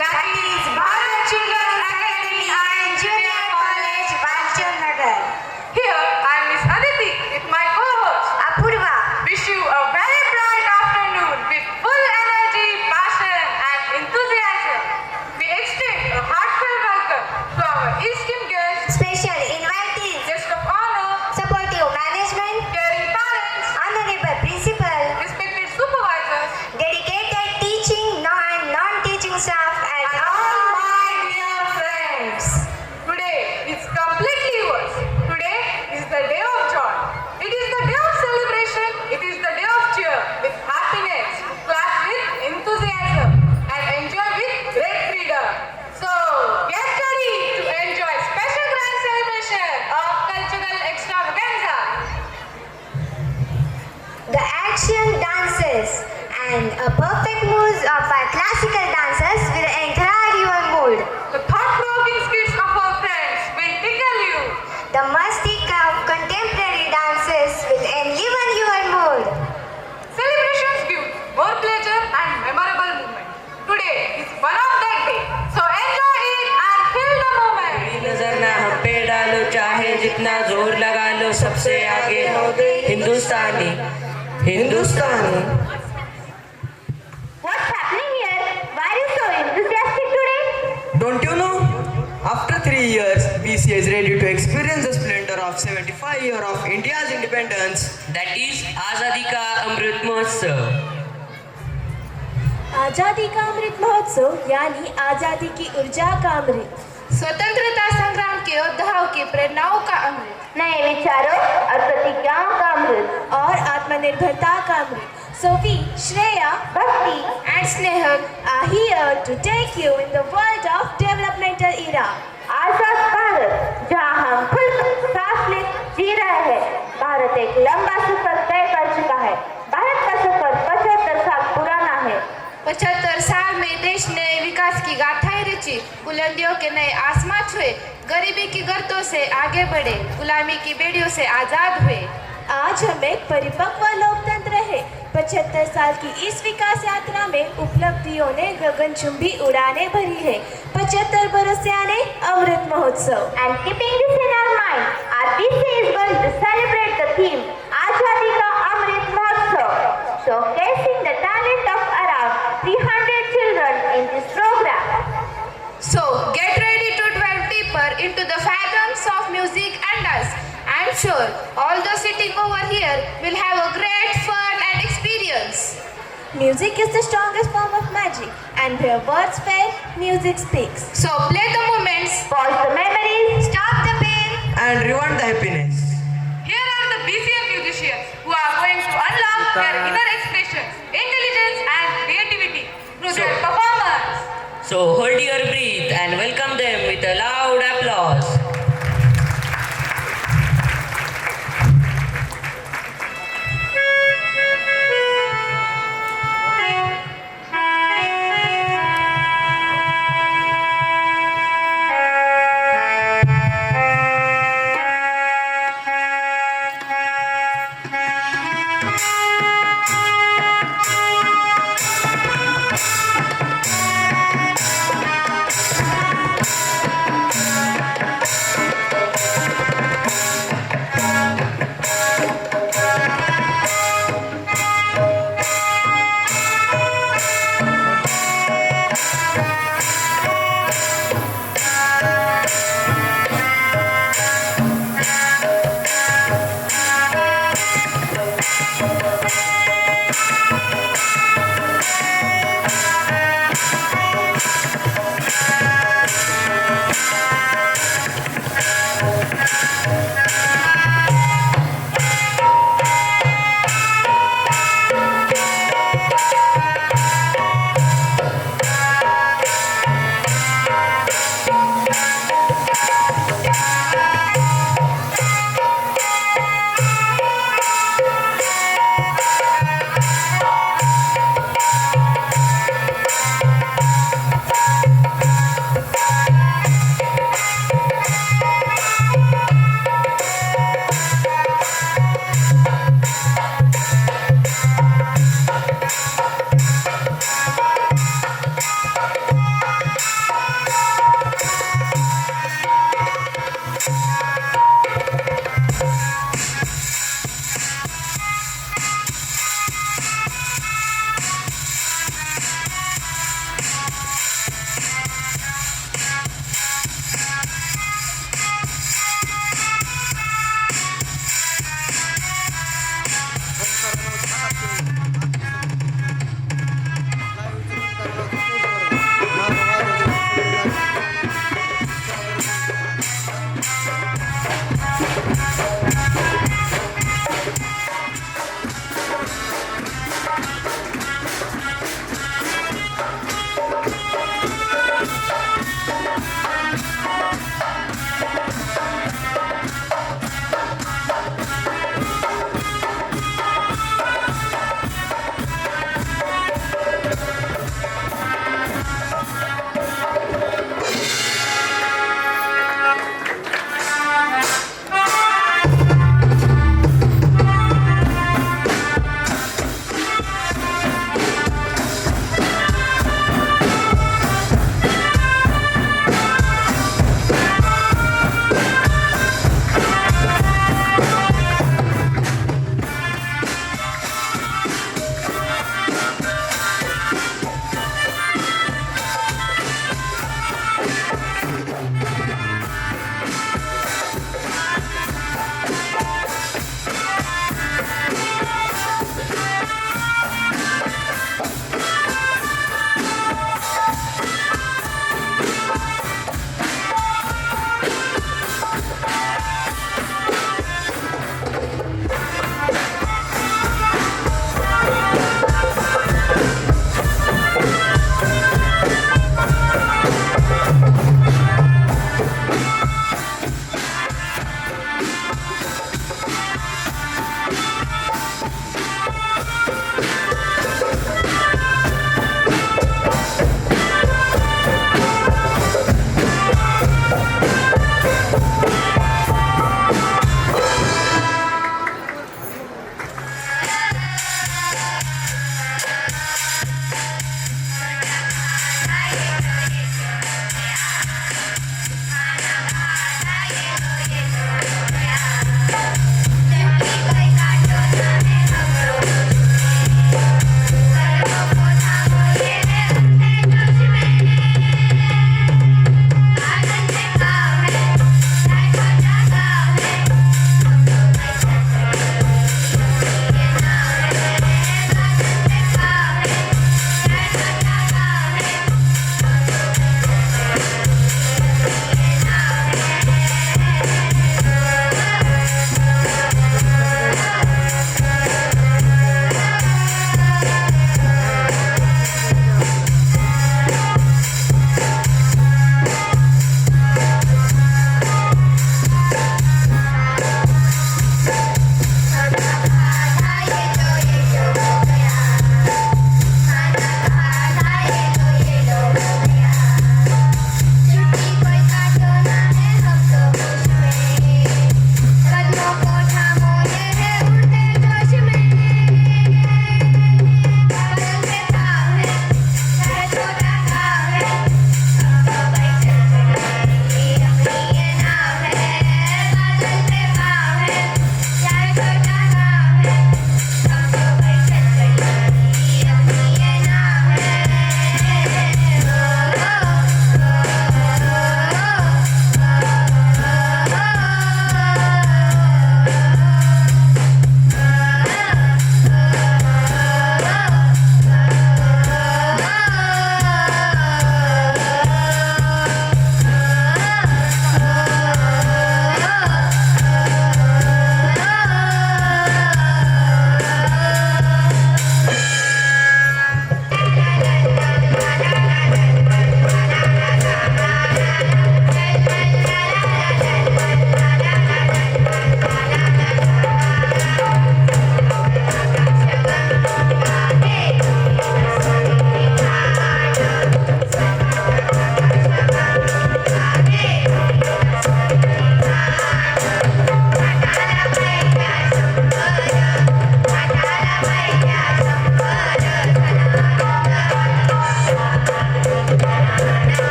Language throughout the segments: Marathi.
that is Bharat Children's Academy and Junior College, Balchandnagar. Here I am Miss Aditi with my co-host. Apurva. Wish you a very bright afternoon with full energy, passion and enthusiasm. We extend a heartfelt welcome to our esteemed guests, Special invitees, guests of honor, supportive management, caring parents, honorable principal, respected supervisors, dedicated teaching and non-teaching staff, and all my dear friends. today is completely yours. Today is the day of joy. It is the day of celebration. It is the day of cheer with happiness, class with enthusiasm, and enjoy with great freedom. So get ready to enjoy special grand celebration of cultural extravaganza. The action dances and a perfect moves of our classical dancers will encourage your mood. The thought-provoking skits of our friends will tickle you. The musty of contemporary dances will enliven your mood. Celebrations give more pleasure and memorable moment. Today is one of that day. So enjoy it and feel the moment. नजर ना हम पे डालो, चाहे जितना जोर लगा लो, सबसे आगे हो गई Hindustani Hindustani. What's happening here? Why are you so enthusiastic today? Don't you know? After 3 years, BCA is ready to experience the splendor of 75 years of India's independence. That is आजादी का अमृत महोत्सव। आजादी का अमृत महोत्सव यानी आजादी की ऊर्जा का अमृत, स्वतंत्रता संग्राम के योद्धाओं की प्रेरणाओं का अमृत, नए विचारों और प्रतिज्ञाओं का अमृत, और आत्मनिर्भरता का अमृत. So we, Shreya, भक्ति and Snehal are here to take you in the world of developmental era. Azad Bharat जहाँ हम खुद सांस ले जी रहे हैं. भारत एक लंबा सफर तय कर चुका है. भारत का सफर 75 साल पुराना है. 75 साल में देश ने विकास की गाथाएं रची, बुलंदियों के नए आसमां छुए, गरीबी की गर्तों से आगे बढ़े, गुलामी की बेड़ियों से आजाद हुए. आज हम एक परिपक्व लोकतंत्र है. 75 साल की इस विकास यात्रा में उपलब्धियों ने गगनचुंबी उड़ाने भरी है. 75 बरस से आने Amrit Mahotsav. And keeping this in our mind, RBC is going to celebrate the theme Azadi Ka Amrit Mahotsav, showcasing the talent of around 300 children in this program. So get ready to delve deeper into the fathoms of music and dance. I'm sure all those sitting over here will have a great fun and experience. Music is the strongest form of magic, and where words fail, music speaks. So play the moments. Pause the memories, Stop the pain. And rewind the happiness. Here are the BCM musicians who are going to unlock their inner expressions, intelligence and creativity through their performance. So hold your breath and welcome them with a loud applause.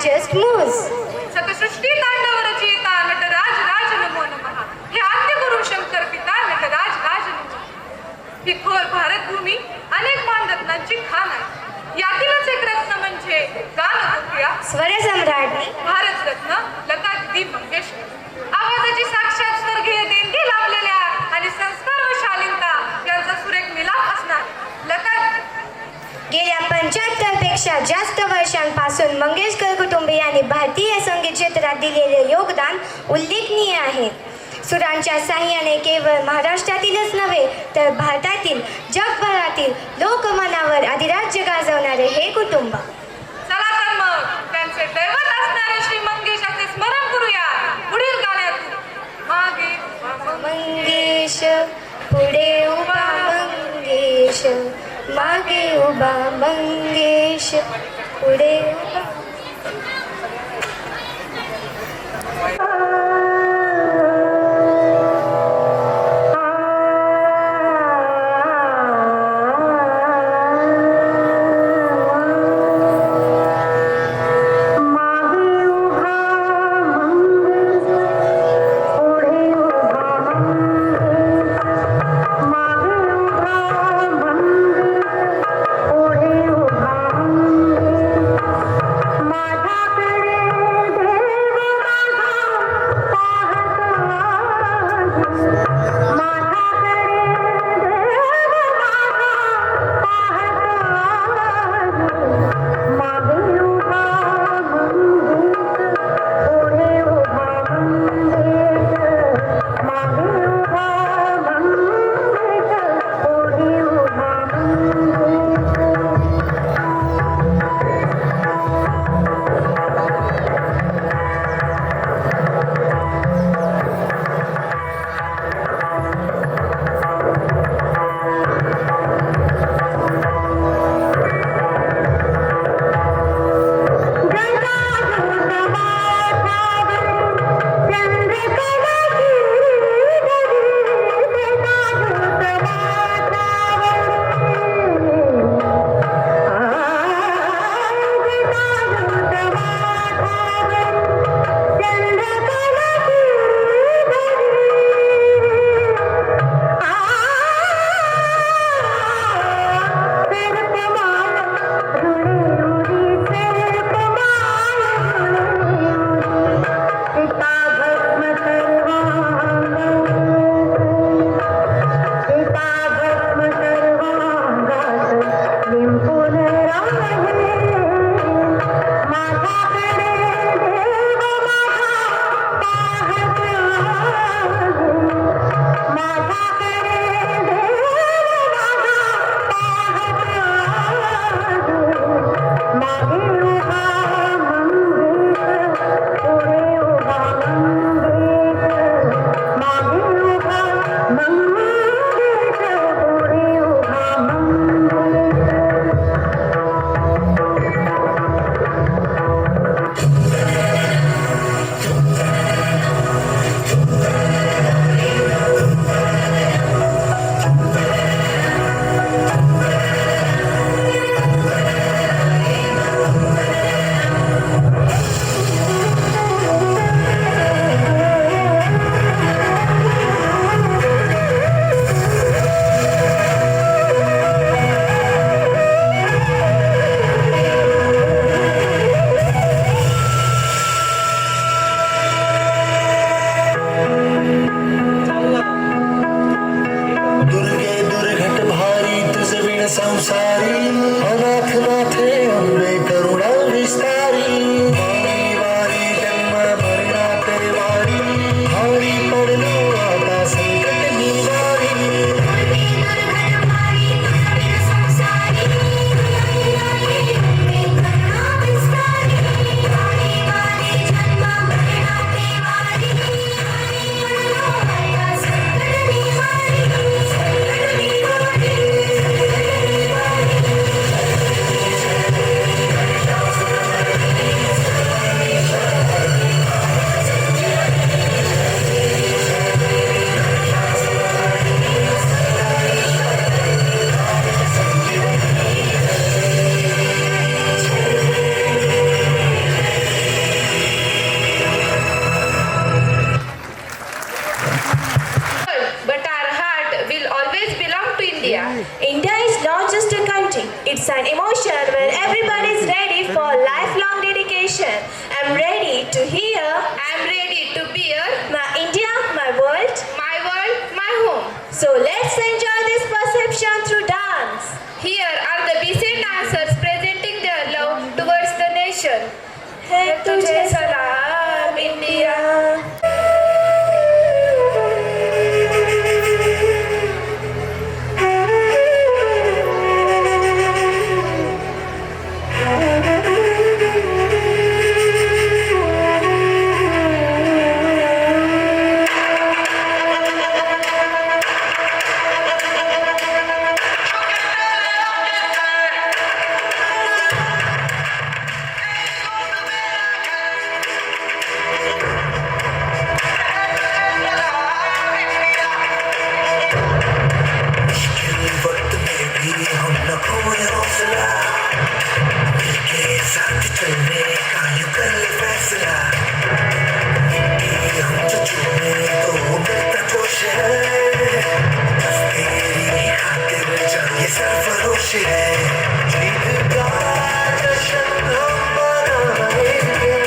just moves. सतसृष्टी तांडव रचयिता नटराज राज नमो नमः. हे आद्य गुरु शंकर पिता नटराज राज नमो. ही थोर भारतभूमी अनेक मानरत्नांची खाण आहे. यातीलच एक रत्न म्हणजे गानकोकिळा स्वरसम्राज्ञी भारतरत्न लता दीदी मंगेशकर. आवाजाची साक्षात स्वर्गीय देणगी लाभलेल्या आणि संस्कार व शालीनता यांचा सुरेख मिलाप असणार लता गेल्या 75 पेक्षा जास्त वर्षांपासून मंगेशकर कुटुंबियांनी भारतीय संगीत क्षेत्रात दिलेले योगदान उल्लेखनीय आहे. सुरांच्या साह्याने केवळ महाराष्ट्रातीलच नव्हे तर भारतातील जगभरातील लोकमनावर अधिराज्य गाजवणारे हे कुटुंब. चला तर मग त्यांचे दैवत असणारे श्री मंगेशाचे स्मरण करूया पुढील गाण्यातून. मागे उभा मंगेश पुढे उभा मंगेश, मागे उभा मंगेश, पुढे उभा. I'm ready to hear. I'm ready to bear My India, my world. my world, my home. So let's enjoy this perception through dance. Here are the BC dancers presenting their love towards the nation. है तुझे सलाम इंडिया. वक्त में भी हम न खोए हौसला, मिलके साथ चलने का यूं कर ले फैसला कि हम जो चुने तो वो मिलता जोश है, बस तेरी खातिर जब ये सरफरोश है, जीत का जश्न हम मनाएंगे,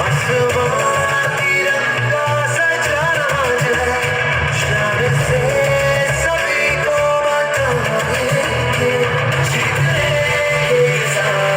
आसमां तिरंगा सजाना है, शान से सभी को बताएंगे, जीतने के सारा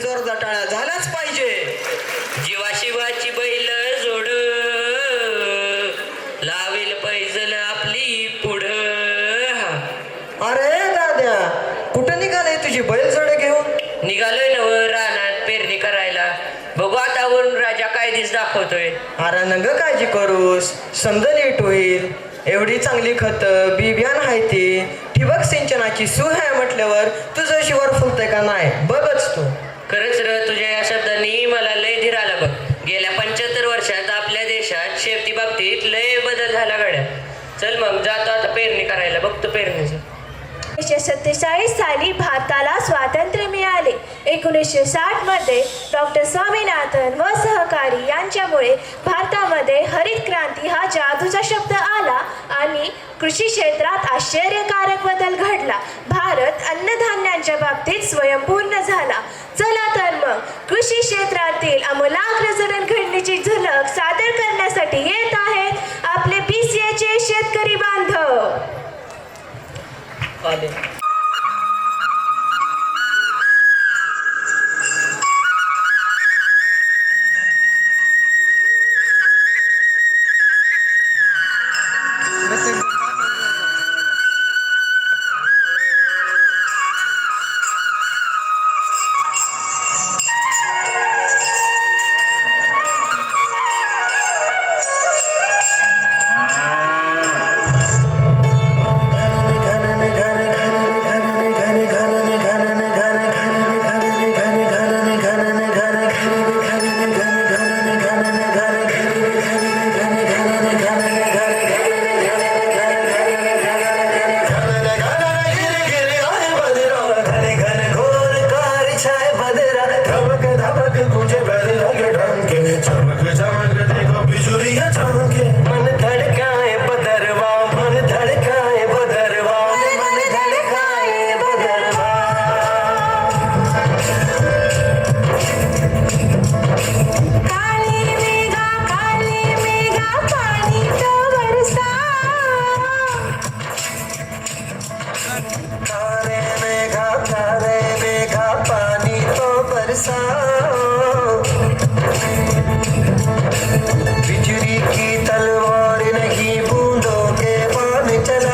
जोरदार टाळ्या झाल्याच पाहिजे. जीवाशिवाची बैल जोड लावेल पैजल आपली पुढं. अरे दाद्या, कुठं निघाले तुझी बैलजोडे घेऊन? निघालोय नव रानात पेरणी करायला. बघू आता वरून राजा काय दिस दाखवतोय. अरे नग काळजी करूस, समज नीट होईल. एवढी चांगली खत बिबियान आहे ती, ठिबक सिंचनाची सोय आहे म्हटल्यावर तुझं शिवर फुलतंय का नाही बघच तू. खरंच र, तुझ्या या शब्दांनी मला लय धीर आला बघ. गेल्या 75 वर्षात आपल्या देशात शेती बाबतीत लय बदल झाला गड्या. चल मग जातो आता पेरणी करायला. बघतो पेरणीचं. 1947 साली भारताला स्वातंत्र्य मिळाले. 1960 मध्ये डॉक्टर डॉक्टर स्वामीनाथन व सहकारी यांच्यामुळे भारतामध्ये हरित क्रांती हा जादूचा शब्द आला आणि कृषी क्षेत्रात आश्चर्यकारक बदल घडला. भारत अन्नधान्यांच्या बाबतीत स्वयंपूर्ण झाला. चला तर मग कृषी क्षेत्रातील आमूलाग्र जडणघडणीची झलक सादर करण्यासाठी येत आहेत आपले BCAचे शेतकरी बांधव. बिजली की तलवार नहीं बूंदों के पान चला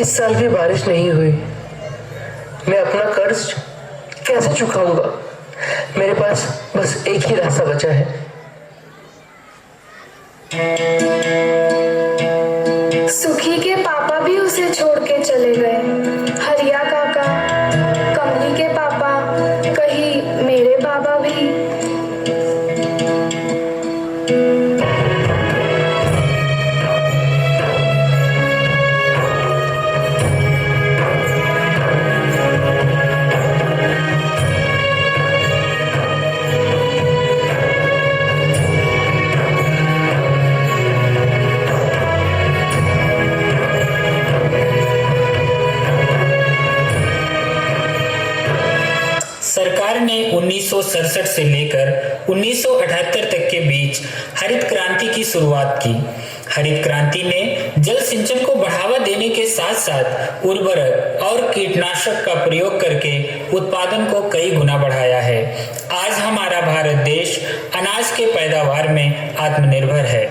इस साल भी बारिश नहीं हुई। मैं अपना कर्ज कैसे चुकाऊंगा? मेरे पास बस एक ही रास्ता बचा है। सुखी के पापा भी उसे छोड़ के चले गए। हरिया काका, कमली के पापा, कहीं मेरे बाबा भी। सरकार ने 1967 से लेकर 1978 तक के बीच हरित क्रांति की शुरुआत की। हरित क्रांति ने जल सिंचन को बढ़ावा देने के साथ साथ उर्वरक और कीटनाशक का प्रयोग करके उत्पादन को कई गुना बढ़ाया है। आज हमारा भारत देश अनाज के पैदावार में आत्मनिर्भर है।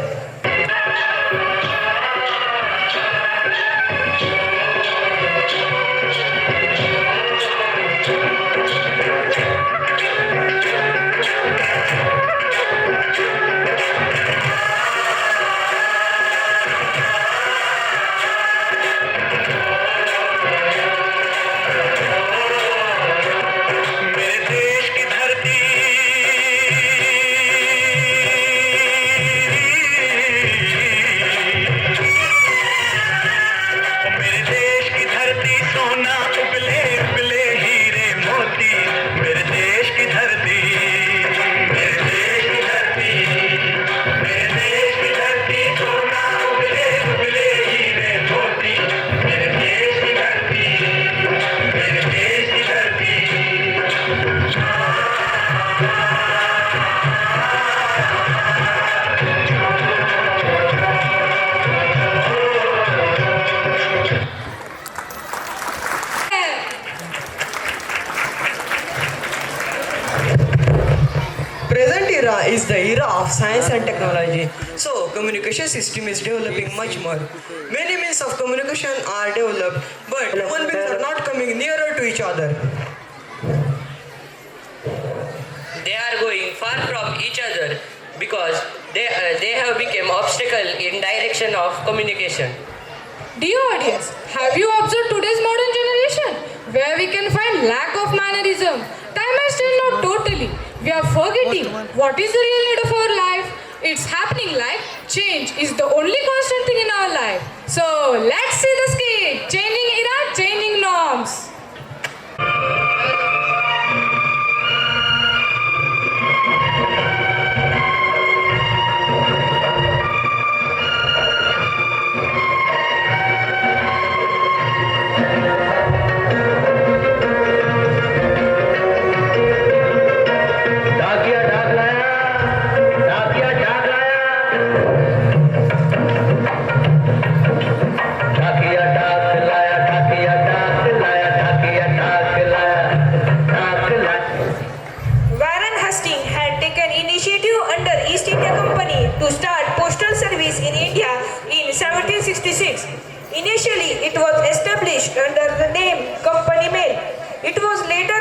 Is the era of science and technology. So communication system is developing much more. Many means of communication are developed, but human beings are not coming nearer to each other. They are going far from each other. other because they have become obstacle in direction of communication. Dear audience, have you observed today's modern generation where we can find lack of mannerism? Time has changed not totally. We are forgetting what is the real need of our life. It's happening like change is the only constant thing in our life. So let's see the skit. Changing era, changing norms. Warren Hastings had taken initiative under East India Company to start postal service in India in 1766. Initially, it was established under the name Company Mail. It was later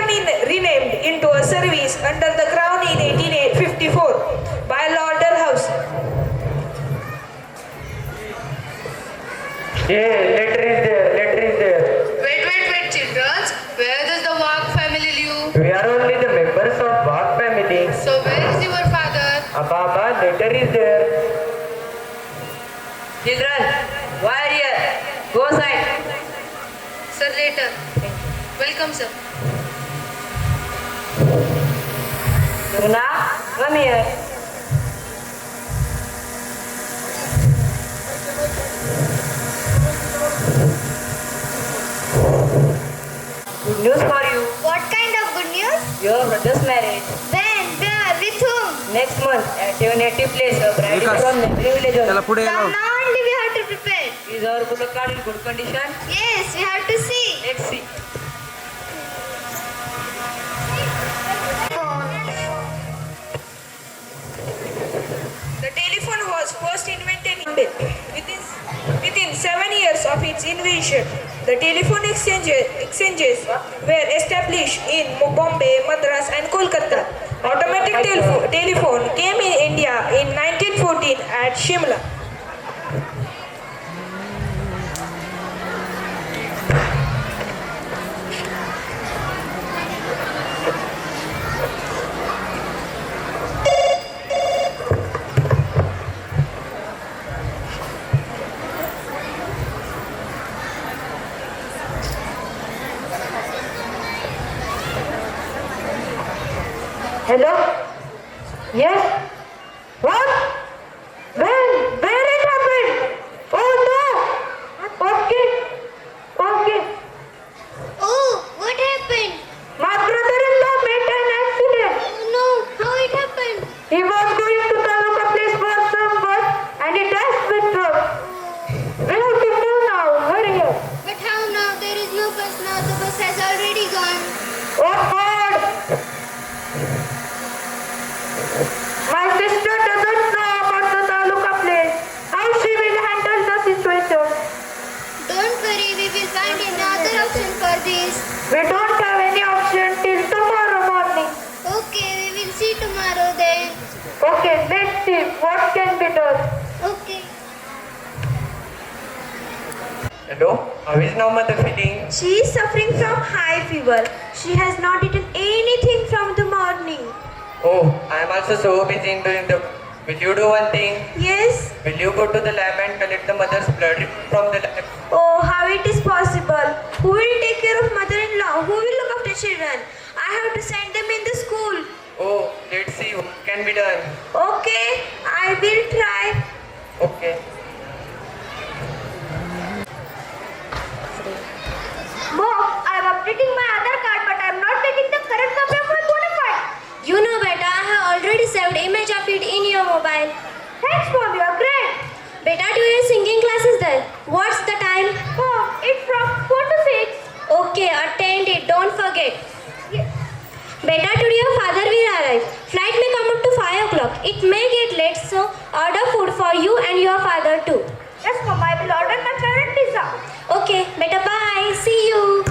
renamed into a service under the Crown in 1854 by Lord Dalhousie. Letter is there. Wait, children. Where does the Wag family live? We are only the members of Wag family. So where is your father? Baba, letter is there. Children, why are here? Go outside. Sir, later. Welcome, sir. Luna, come here. Good news for you. What kind of good news? Your brother's marriage. When? Where? With whom? Next month at your native place. A bride is from neighboring village. From now only we have to prepare. Is our bullock cart in good condition? Yes, we have to see. Let's see. The telephone was first invented in Bombay. Within 7 years of its invention, the telephone exchanges were established in Bombay, Madras and Kolkata. Automatic telephone came in India in 1914 at Shimla. Hello? Yes? What? When? Where it happened? Oh no! Okay. Oh, what happened? My brother-in-law met an accident. Oh no, how it happened? He was going to Taluka place for some work and he dashed with truck. We have to go now. Hurry up. But how now? There is no bus now. The bus has already gone. Oh God! My sister doesn't know about the Taluka place. How she will handle the situation? Don't worry, we will find another option for this. We don't have any option till tomorrow morning. Okay, we will see tomorrow then. Okay, let's see what can be done. Okay. Hello, how is now mother feeling? She is suffering from high fever. She has not eaten anything from the morning. Oh, I am also so busy in doing the... Will you do one thing? Yes? Will you go to the lab and collect the mother's blood from the lab? Oh, how it is possible? Who will take care of mother-in-law? Who will look after children? I have to send them in the school. Oh, let's see what can be done. Okay, I will try. Okay. Mom, I am updating my Aadhaar card but I am not getting the correct copy of my bona fide. You know beta, I have already saved image of it in your mobile. Thanks Mom, you are great. Beta, do your singing classes then. What's the time? Mom, it's from 4 to 6. Okay, attend it. Don't forget. Yes. Beta, today your father will arrive. Flight may come up to 5 o'clock. It may get late, so order food for you and your father too. Yes Mom, I will order my favorite pizza. Okay, beta, bye. See you.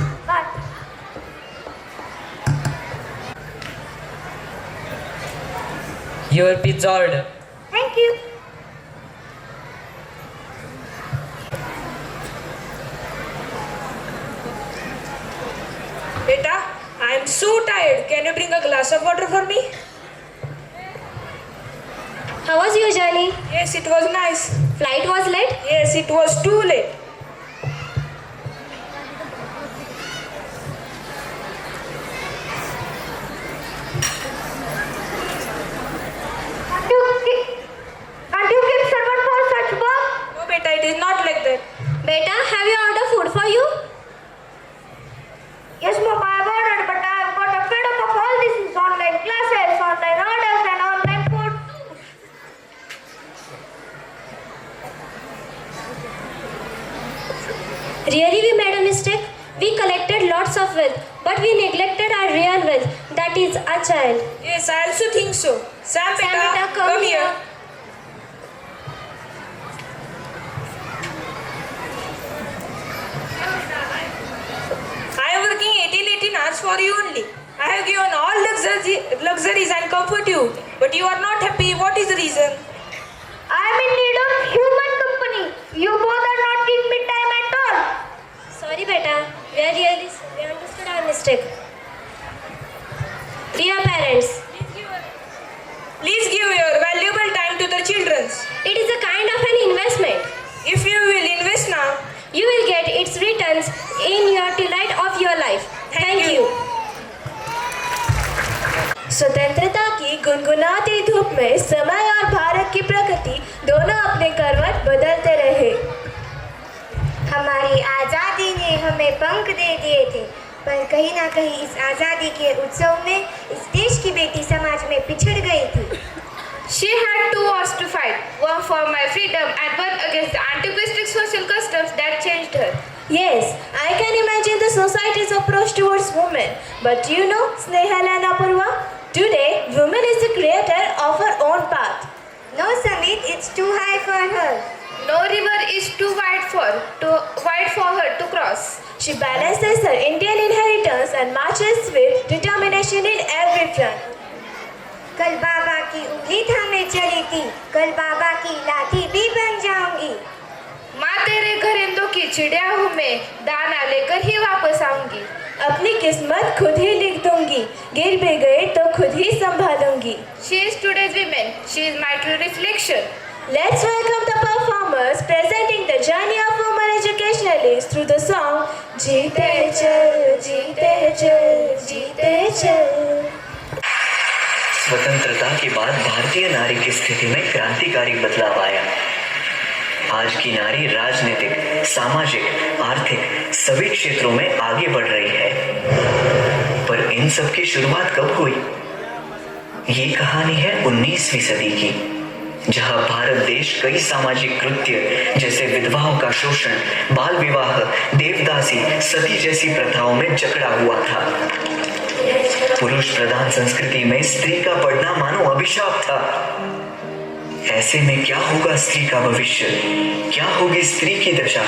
Your pizza order. Thank you. Beta, I am so tired. Can you bring a glass of water for me? How was your journey? Yes, it was nice. Flight was late? Yes, it was too late. Can't you keep servant for such work? No, beta, it is not like that. Beta, have you ordered food for you? Yes, Mom, I have ordered, but I have got a fed up of all these online classes, online orders, and online food. Really, we made a mistake. We collected lots of wealth, but we neglected our real wealth, that is our child. Yes, I also think so. Sam, beta, come here. I am working 18 hours for you only. I have given all luxuries and comfort you, but you are not happy. What is the reason? I am in need of human company. You both are not giving me time at all. Sorry, beta. We understood our mistake. Dear parents, Please give your valuable time to the children. it is a kind of an investment. If you will invest now, You will get its returns in your delight of your life. Thank you. स्वतंत्रता की गुनगुनाती धूप में समय और भारत की प्रगति दोनों अपने करवट बदलते रहे। हमारी आज़ादी ने हमें पंख दे दिए थे, पर कहीं ना कहीं इस आज़ादी के उत्सव में इस देश की बेटी समाज में पिछड़ गई थी। She had two wars to fight, one for my freedom and one against the antiquated social customs that changed her. Yes, I can imagine the society's approach towards women. But you know, Snehala and Apurva, today woman is the creator of her own path. No, Samit, it's too high for her. No river is too wide for her to cross. She balances her Indian inheritance and marches with determination in every front. कल बाबा की उंगली थामे चली थी, कल बाबा की लाठी भी बन जाऊंगी। माँ तेरे घरिंदों की चिड़िया हूँ मैं, दाना लेकर ही वापस आऊंगी। अपनी किस्मत खुद ही लिख दूंगी, गिर भी गए तो खुद ही संभालूंगी। She is today's woman. She is my true reflection. Let's welcome the performers presenting the journey of women educationalists through the song जीते चल जीते चल जीते चल। स्वतंत्रता के बाद भारतीय नारी की स्थिति में क्रांतिकारी बदलाव आया। आज की नारी राजनीतिक, सामाजिक, आर्थिक सभी क्षेत्रों में आगे बढ़ रही है। पर इन सब की शुरुआत कब हुई? ये कहानी है 19वीं सदी की, जहां भारत देश कई सामाजिक कृत्य जैसे विधवाओं का शोषण, बाल विवाह, देवदासी, सती जैसी प्रथाओं में जकड़ा हुआ था। पुरुष प्रधान संस्कृति में स्त्री का पढ़ना मानो अभिशाप था। ऐसे में क्या होगा स्त्री का भविष्य? क्या होगी स्त्री की दशा?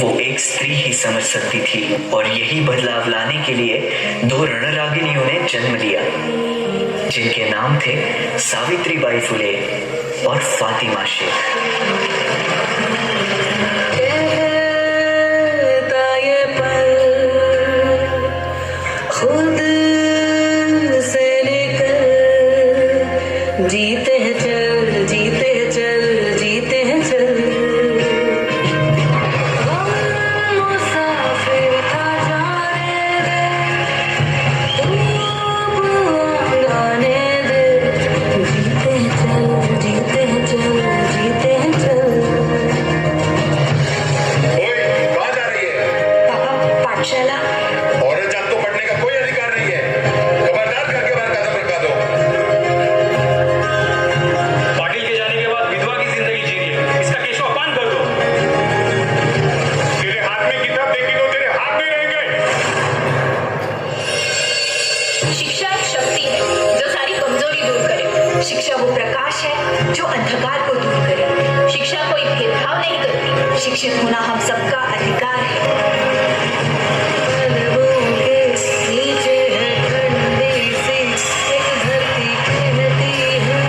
वो एक स्त्री ही समझ सकती थी। और यही बदलाव लाने के लिए दो रणरागिनियों ने जन्म लिया, जिनके नाम थे सावित्रीबाई फुले और फातिमा शेख। जीते हैं चल जीते हैं चल जीते हैं चल, हम मुसाफिर था जाने दे, तू गाने दे। जीते हैं चल जीते हैं चल जीते हैं चल। कहाँ जा रही है? पापा पाठशाला। औरत जात को पढ़ने का कोई अधिकार नहीं है। खबरदार करके बाहर कदम रखा दो। पाटिल के जाने के बाद विधवा की जिंदगी जी रही है, इसका केशवापान कर दो। तेरे हाथ में किताब देखी तो तेरे हाथ नहीं रहेंगे। शिक्षा एक शक्ति है जो सारी कमजोरी दूर करे। शिक्षा वो प्रकाश है जो अंधकार को दूर करे। शिक्षा कोई भेदभाव नहीं करती। शिक्षित होना हम सबका अधिकार है। नीचे है ठंडी सी एक धरती कहती है,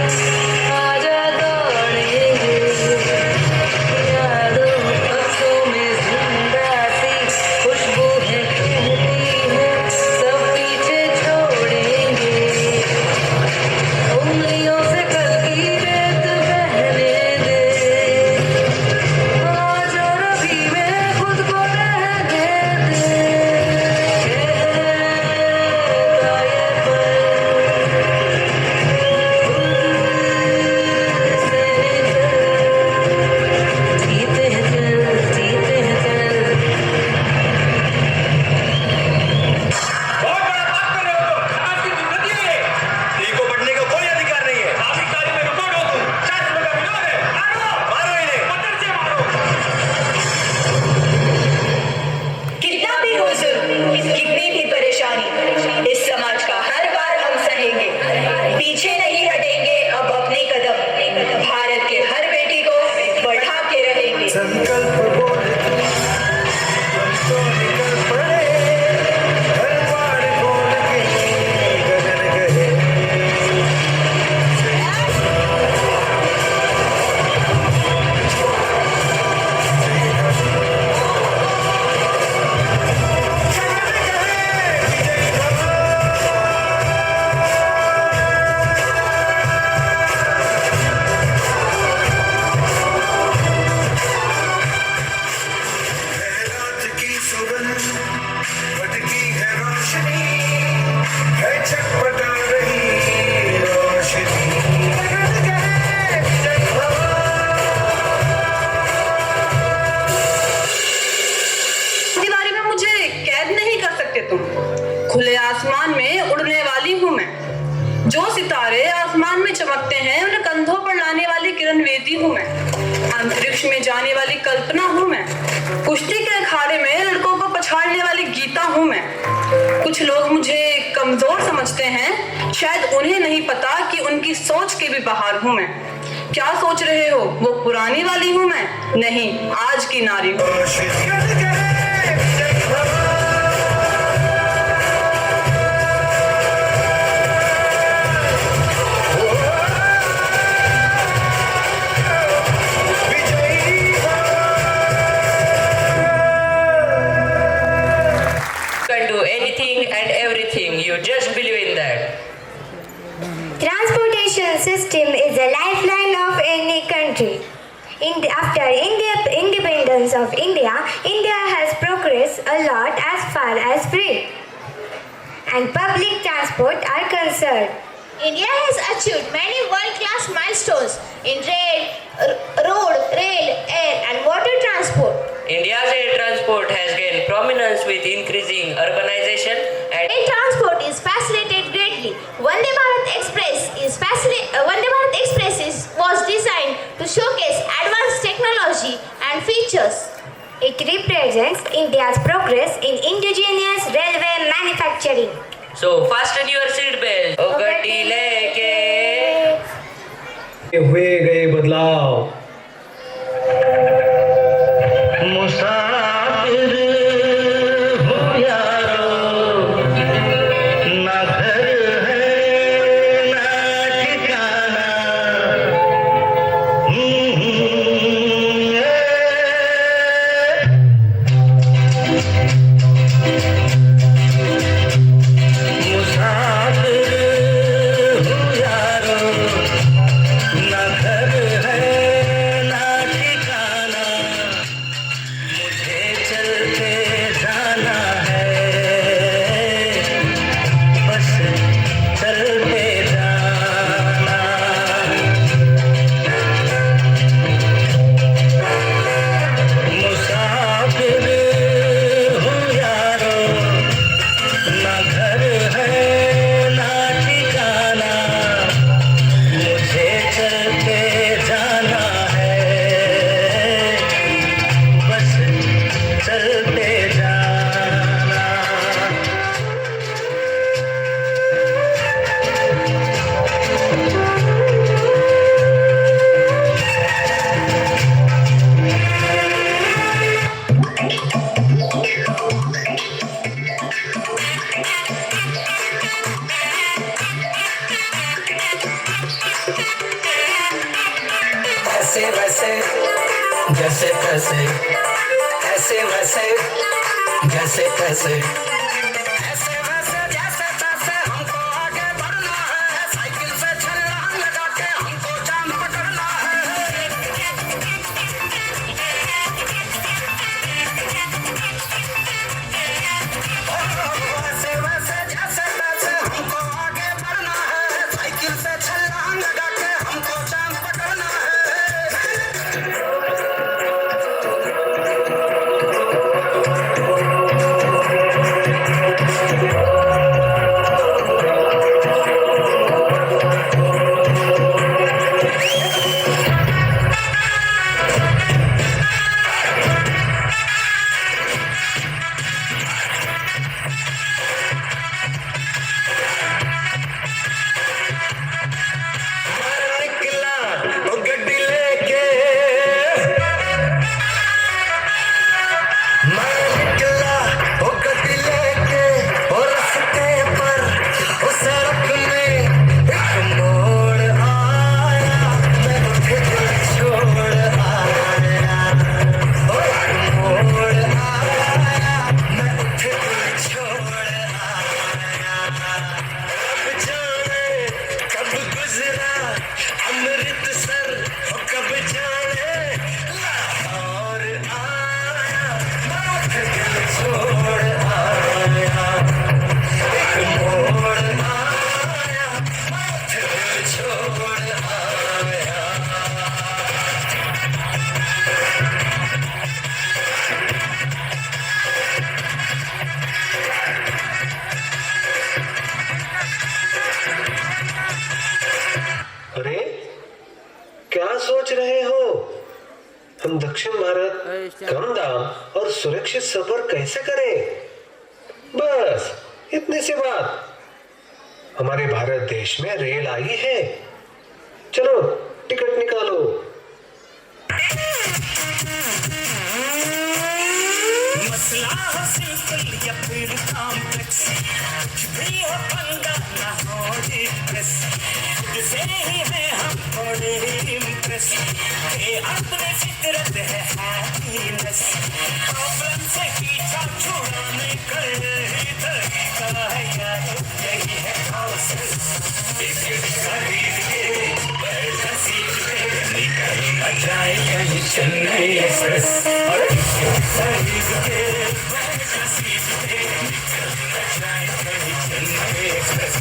कल्पना हूँ मैं। कुश्ती के अखाड़े में लड़कों को पछाड़ने वाली गीता हूँ मैं। कुछ लोग मुझे कमजोर समझते हैं, शायद उन्हें नहीं पता कि उनकी सोच के भी बाहर हूँ मैं। क्या सोच रहे हो, वो पुरानी वाली हूँ मैं? नहीं, आज की नारी हूँ। And everything, you just believe in that. Transportation system is a lifeline of any country. After independence of India, India has progressed a lot as far as free and public transport are concerned. India has achieved many world-class milestones in road, rail, air and water transport. India's air transport has gained prominence with increasing urbanization and Rail transport is facilitated greatly. Vande Bharat Express was designed to showcase advanced technology and features. It represents India's progress in indigenous railway manufacturing. so fasten your seat belt. ओ गड्डी लेके हुए गए बदलाव, मुसाफिर हो यारो, ना घर है ना ठिकाना। मुसाफिर हो यारो, ना घर है ना ठिकाना, मुझे चलते जाना है, बस चलते जाना। मुसाफिर हो यारो, ना घर है ना ठिकाना, मुझे चलते जाना है, बस चलते जाना। ऐसे वैसे जैसे तैसे, ऐसे वैसे जैसे तैसे, ऐसे वैसे जैसे तैसे हमको आगे बढ़ना है, साइकिल से छलांग लगा के हमको चांद पकड़ना है। ऐसे वैसे जैसे तैसे हमको आगे बढ़ना है, साइकिल से छलांग लगा के हमको चांद पकड़ना है। निकला वो गड्डी लेके, मैं निकला वो गड्डी लेके, और रास्ते पर उस सड़क में एक मोड़ आया, मैं उठे दिल छोड़ आया, और एक मोड़ आया, मैं उठे दिल छोड़ आया। अब जाने कब गुजरा अमृतसर, और कब जाने लाहौर आया, मैं उठे दिल छोड़ आया, एक मोड़ आया, मैं उठे दिल छोड़ आया। अरे क्या सोच रहे हो? हम दक्षिण भारत कम दाम और सुरक्षित सफर कैसे करें? बस इतनी सी बात। हमारे भारत देश में रेल आई है, चलो टिकट निकालो। मसला हो सिंपल या फिर कॉम्प्लेक्स, कुछ भी हो पंगा ना हो डिप्रेस, खुद से ही है हम थोड़े इम्प्रेस, ये अपने फितरत है हैप्पीनेस, प्रॉब्लम से पीछा छुड़ाने का यही तरीका है यार, यही है प्रोसेस। टिकट खरीद के बैठ सीट पे निकल न जाए कहीं चेन्नई एक्सप्रेस, और टिकट खरीद के बैठ सीट पे निकल न जाए कहीं Chennai express.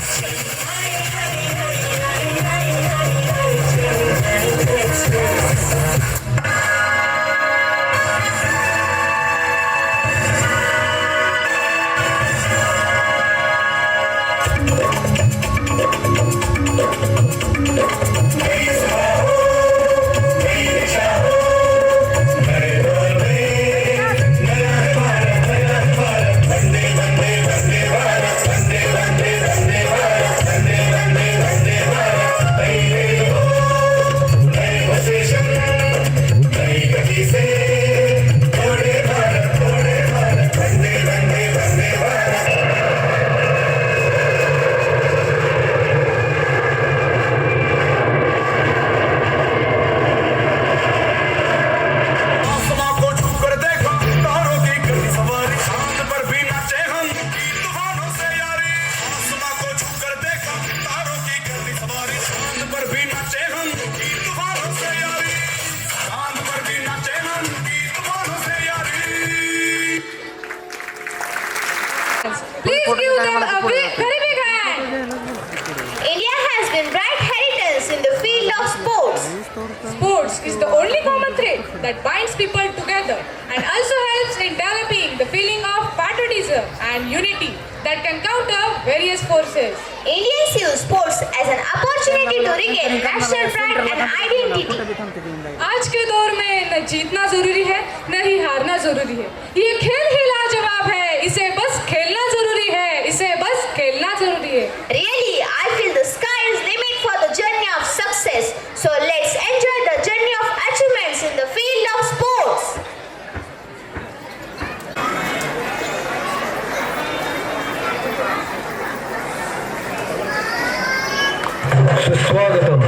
Please give them a very big hand. India has been bright heritage in the field of sports. Sports is the only common thread that binds people together and also helps in developing the feeling of patriotism and unity that can counter various forces. Indians use sports as an opportunity to regain national pride and identity. आज के दौर में न जीतना जरूरी है न ही हारना जरूरी है, ये खेल ही लाजवाब है, इसे बस खेलना जरूरी है, इसे बस खेलना जरूरी है। Really, I feel the sky is limit for the journey of success. So let's enjoy the journey of achievements in the field of sports. सुस्वागतम.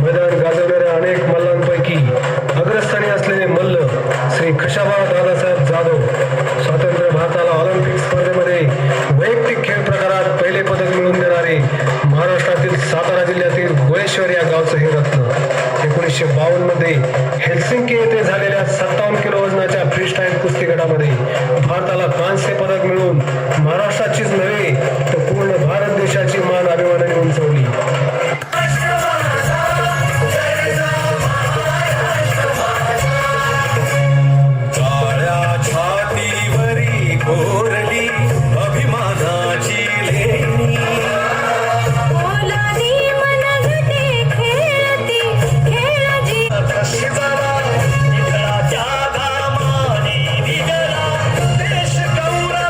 मैदान गाजवणाऱ्या अनेक मल्लांपैकी अग्रस्थानी असलेले मल्ल श्री खशाबा दादासाहेब जाधव स्वातंत्र्य भारताला ऑलिम्पिक स्पर्धेमध्ये वैयक्तिक खेळ प्रकारात पहिले पदक मिळवून देणारे महाराष्ट्रातील सातारा जिल्ह्यातील गोळेश्वर या गावचं हे रत्न. 1952 मध्ये हेल्सिंकी येथे झालेल्या 57 किलो वजनाच्या फ्रीस्टाईल कुस्ती गटामध्ये भारताला कांस्य पदक मिळवून महाराष्ट्राचीच नव्हे तर पूर्ण भारत देशाची मान अभिमानाने उंचावली. देश गौरव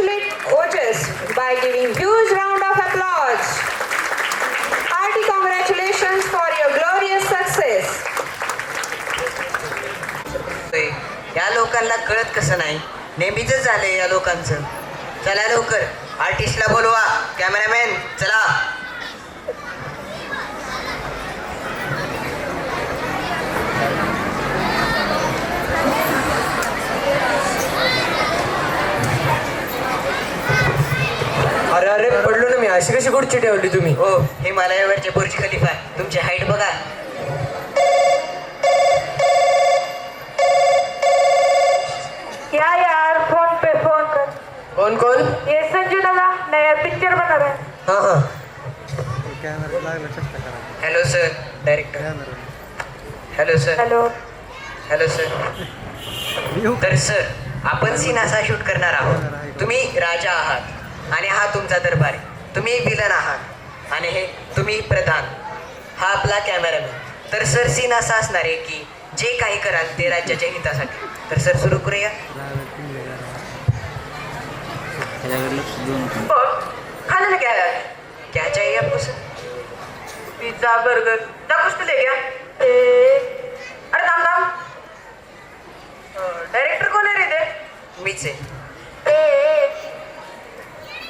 congratulate OJS by giving huge round of applause. Hearty congratulations for your glorious success. या लोकांना कळत कसं नाही, नेहमीच झालंय या लोकांचं. चला लवकर आर्टिस्टला बोलवा. कॅमेरामॅन चला. अरे अरे पडलो ना मी. अशी कशी खुर्ची ठेवली तुम्ही? हो, हिमालयावरचे बुर्ज खलिफा. तुमची हाईट बघा. क्या यार, फोन पे फोन कर. कोण कोण? ये संजू दादा नया पिक्चर बना रहे हैं. हां हां. Hello sir director. Hello sir. Hello. Hello sir. तर सर, आपण सीन असा शूट करणार आहोत. तुम्ही राजा आहात आणि हा तुमचा दरबार आहे. तुम्ही विलन आहात आणि हे तुम्ही प्रधान. हा आपला कॅमेरामॅन. तर सर सीन असा असणार आहे की जे काही कराल ते राज्याच्या हितासाठी. तर सर सुरू करूया. खाना क्या है? क्या चाहिए आपको सर? पिज्जा बर्गर क्या कुछ तो ले गया. अरे थांब थांब. डायरेक्टर कोण आहे रे ते? मीच आहे.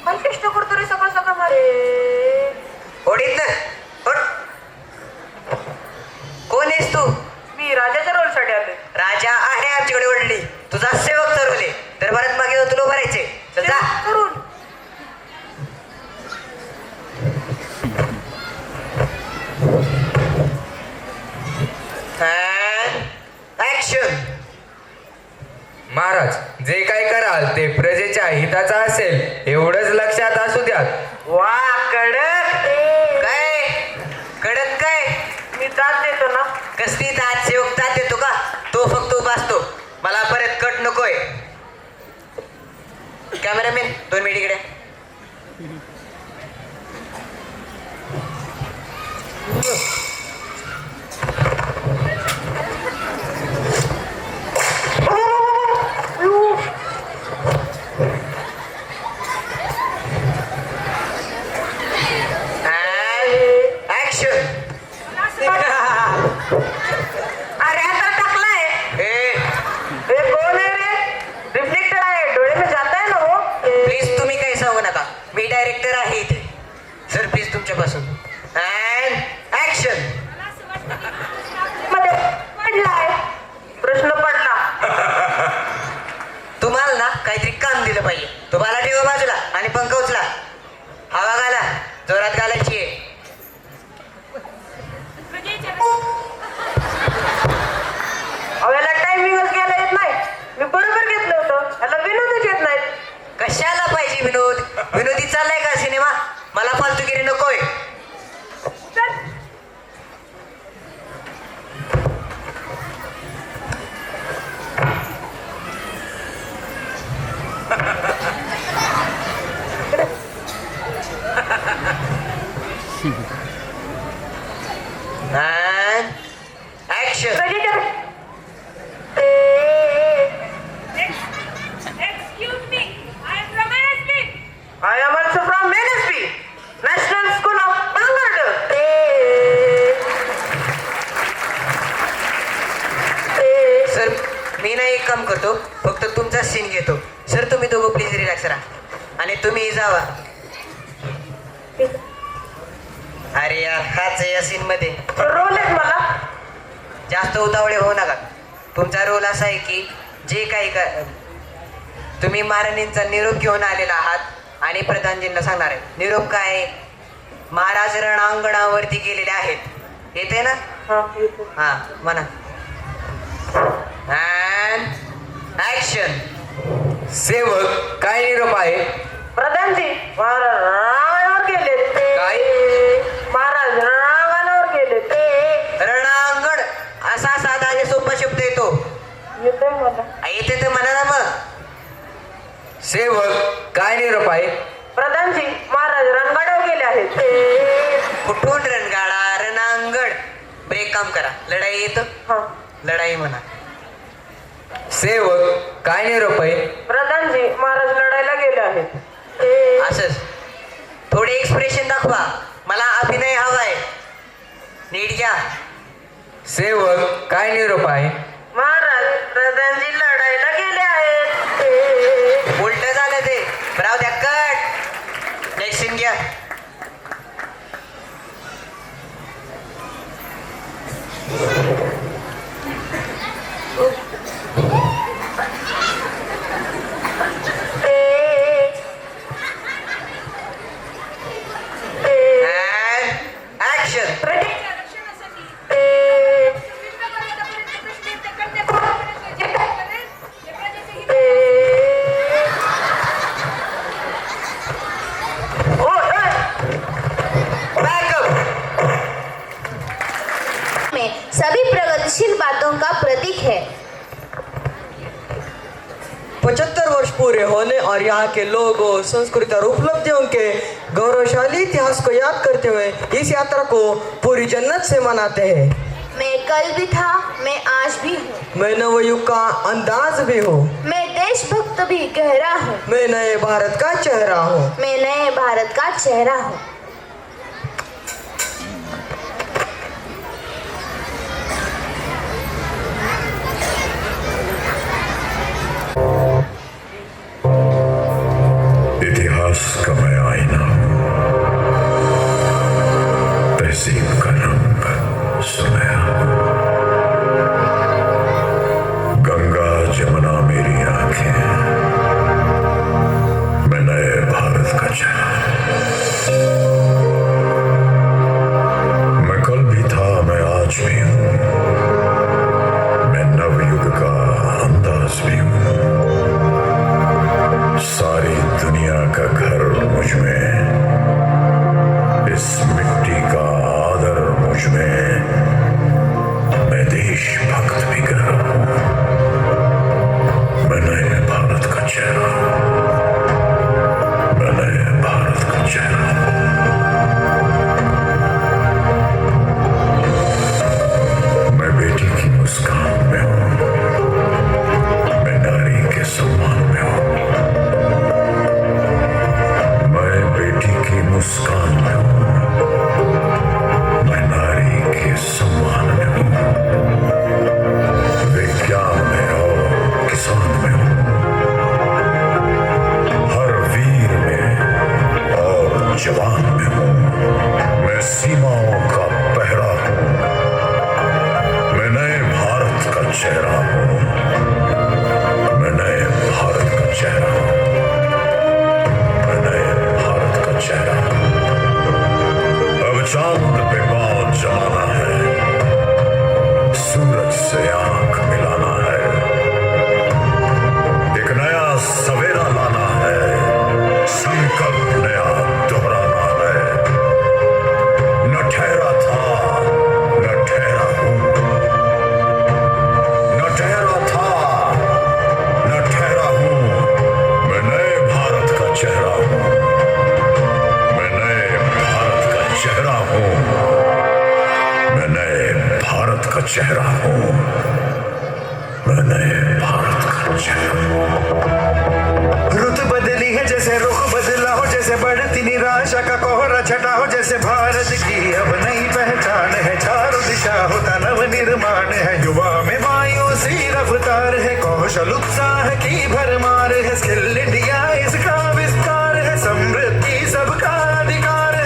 मला कष्ट करतो रे सकाळ सकाळ मारे. ओढीत ना ओढ. कोण आहेस तू? मी राजाच्या रोलसाठी आलोय. राजा आहे आमच्याकडे. ओढली तुझा सेवक ठरवले. दरबारात मागे तुला उभं राहायचे. चल जा. करून ऍक्शन. महाराज, जे काय कराल ते प्रजेच्या हिताचा असेल एवढंच लक्षात असू द्यात. वा कडक. काय कडक काय? मी दाद देतो ना. कसली दात? सेवक दात देतो का? तो फक्त उभा असतो. मला परत कट नकोय. कॅमेरामॅन 2 मिनिट इकडे. अरे आता टाकलाय. हे कोण आहे रे? रिफ्लेक्टर आहे, डोळे में जाता है ना वो. प्लीज तुम्ही काही सांगू नका. मी डायरेक्टर आहे इथे. सर प्लीज तुमच्यापासून. And action. मध्ये पडलाय. प्रश्न पडला. तुम्हाला ना काहीतरी काम दिलं पाहिजे. तो बाला ठेवा बाजूला आणि पंख उचला. हवा घाला. जोरात घालायची आहे. याला टायमिंगच घ्यायला येत नाही. मी बरोबर घेतलं होतं. याला विनोदच येत नाहीत. कशाला पाहिजे विनोद? विनोदी चाललाय का सिनेमा? मला फालतूगिरी नकोय. Action. I am also from NSP, National School of Bangalore. Sir मी ना एक काम करतो. फक्त तुमचा सीन घेतो. सर तुम्ही दोघं प्लीज रिलॅक्स राहा आणि तुम्ही जावा. अरे यार, हाच आहे या सीन मध्ये. रोल आहे मला. जास्त उतावळे होऊ नका. तुमचा रोल असा आहे की जे काही तुम्ही महाराणींचा निरोप घेऊन आलेला आहात आणि प्रधानजींना सांगणार आहे. निरोप काय आहे? महाराज रणांगणावरती गेलेले आहेत. येते ना? हा म्हणा. ऍक्शन. सेवक, काय निरोप आहे? प्रधानजी महाराज रणांगणावर गेले. काय? महाराज रणांगणावर गेले. रणांगण असा साधा आणि सोपा शब्द येतो. येतोय मला. येते तर म्हणा ना मग. सेवक, काय निरोप आहे? प्रधानजी महाराज रणगाड्यावर गेले आहेत. कुठून रणगाडा? रणांगण. ब्रेक काम करा. लढाई येतं? लढाई म्हणा. सेवक, काय निरोप आहे? प्रधानजी महाराज लढायला लढायला गेले आहेत. असंच थोडे एक्सप्रेशन दाखवा, मला अभिनय हवाय. नीट घ्या. सेवक काय निरोप आहे? महाराज, प्रधानजी लढायला गेले आहेत. उलट झालं ते. राव द्या, कट. नेक्स्ट सीन घ्या. ऍक्शन. में सभी प्रगतिशील बातों का प्रतीक है. 75 वर्ष पूरे होने और यहाँ के लोगों, संस्कृति और उपलब्धियों के गौरवशाली इतिहास को याद करते हुए इस यात्रा को पूरी जन्नत से मनाते हैं. मैं कल भी था, मैं आज भी हूँ. मैं नवयुग का अंदाज भी हूँ. मैं देशभक्त भी गहरा हूँ. मैं नए भारत का चेहरा हूँ. मैं नए भारत का चेहरा हूँ. इतिहास का मैं आईना हूं, तहसीब का रंग सुनहरा. गंगा जमुना मेरी आंखें, मैं नए भारत का चेहरा. मैं कल भी था, मैं आज भी हूं, मैं नवयुग का अंदाज भी हूं. सारी दुनिया का घर मुझ में, इस मिट्टी का आदर मुझ में. मैं देशभक्त भी कर रहा हूं, मैं नए भारत का चेहरा, मैं नए भारत का चेहरा. मैं बेटी की मुस्कान में हूं, मैं नारी के सम्मान में हूं. मुस्कान में हूं, मैं नारी के सम्मान में हूं. विज्ञान में और किसान में हूं, हर वीर में और जवान में हूं. मैं सीमाओं का पहरा हूं, मैं नए भारत का चेहरा हूं, मैं नए भारत का चेहरा हूं, मैं नए भारत का चेहरा. अब चांद पे पांव जमाना है, सूरज से आंख मिलाना है, एक नया सवेरा लाना है, संकल्प नया दोहराना है. न ठहरा था, न ठहरा हूं, न ठहरा था, न ठहरा हूं. मैं नए भारत का चेहरा हूं, चेहरा हूं, मैं नए भारत का चेहरा हूं, मैं नए भारत का चेहरा हूं. रुत बदली है जैसे रुख बदला हो, जैसे बढ़ती निराशा का कोहरा छटा हो, जैसे भारत की अब नई पहचान है. चारों दिशा होता नव निर्माण है, युवा में मायूसी रफ्तार है, कौशल उत्साह की भरमार है. स्किल इंडिया इसका विस्तार है, समृद्धि सबका अधिकार है.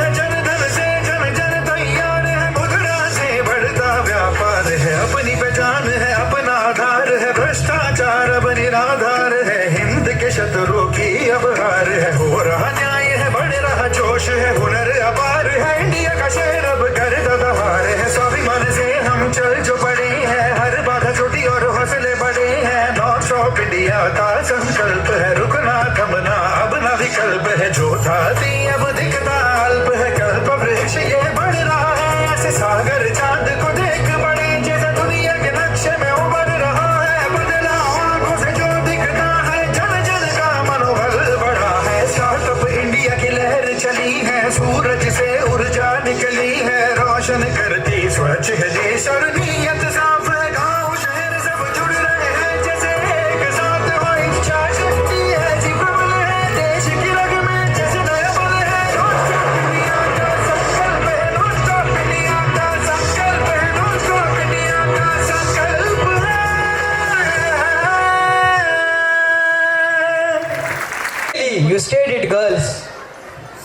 है अपनी पहचान है, अपना आधार है, भ्रष्टाचार अब निराधार है. हिंद के शत्रुओं की अब हार है, हो रहा न्याय है, बढ़ रहा जोश है, हुनर अपार है. इंडिया का शहर अब कर दहार है, स्वाभिमान से हम चल जो पड़े हैं, हर बाधा छोटी और हौसले बड़े हैं. नॉर्थ स्टॉप इंडिया का संकल्प है, रुकना थमना अब ना विकल्प है. जो था अब दिखता अल्प है, कल्प वृक्ष ये बढ़ रहा है, ऐसे सागर चांद को देख बड़े, जैसे दुनिया के नक्शे में उभर रहा है. बदला आंखों से जो दिखता है, जन जन का मनोबल बढ़ा है. स्टार्टअप इंडिया की लहर चली है, सूरज से ऊर्जा निकली है, रोशन करती स्वच्छ है देश और नीयत साफ है. गांव शहर सब जुड़ रहे हैं, जैसे एक साथ हो इच्छा शक्ति है, जी प्रबल है girls.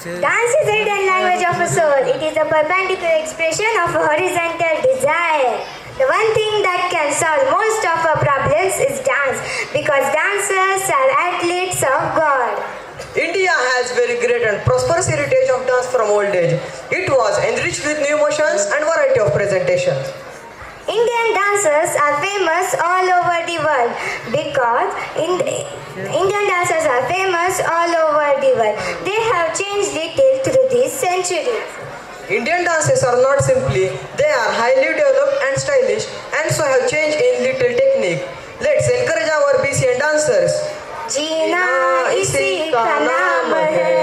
Dance is the hidden language of a soul. It is a perpendicular expression of a horizontal desire. The one thing that can solve most of our problems is dance, because dancers are athletes of God. India has very great and prosperous heritage of dance from old age. It was enriched with new motions and variety of presentations. Indian dancers are famous all over the world because Indian dancers are famous all over the world. They have changed little through these centuries. Indian dances are not simply, they are highly developed and stylish, and so have changed in little technique. Let's encourage our BCN dancers. जीना इसी का नाम है.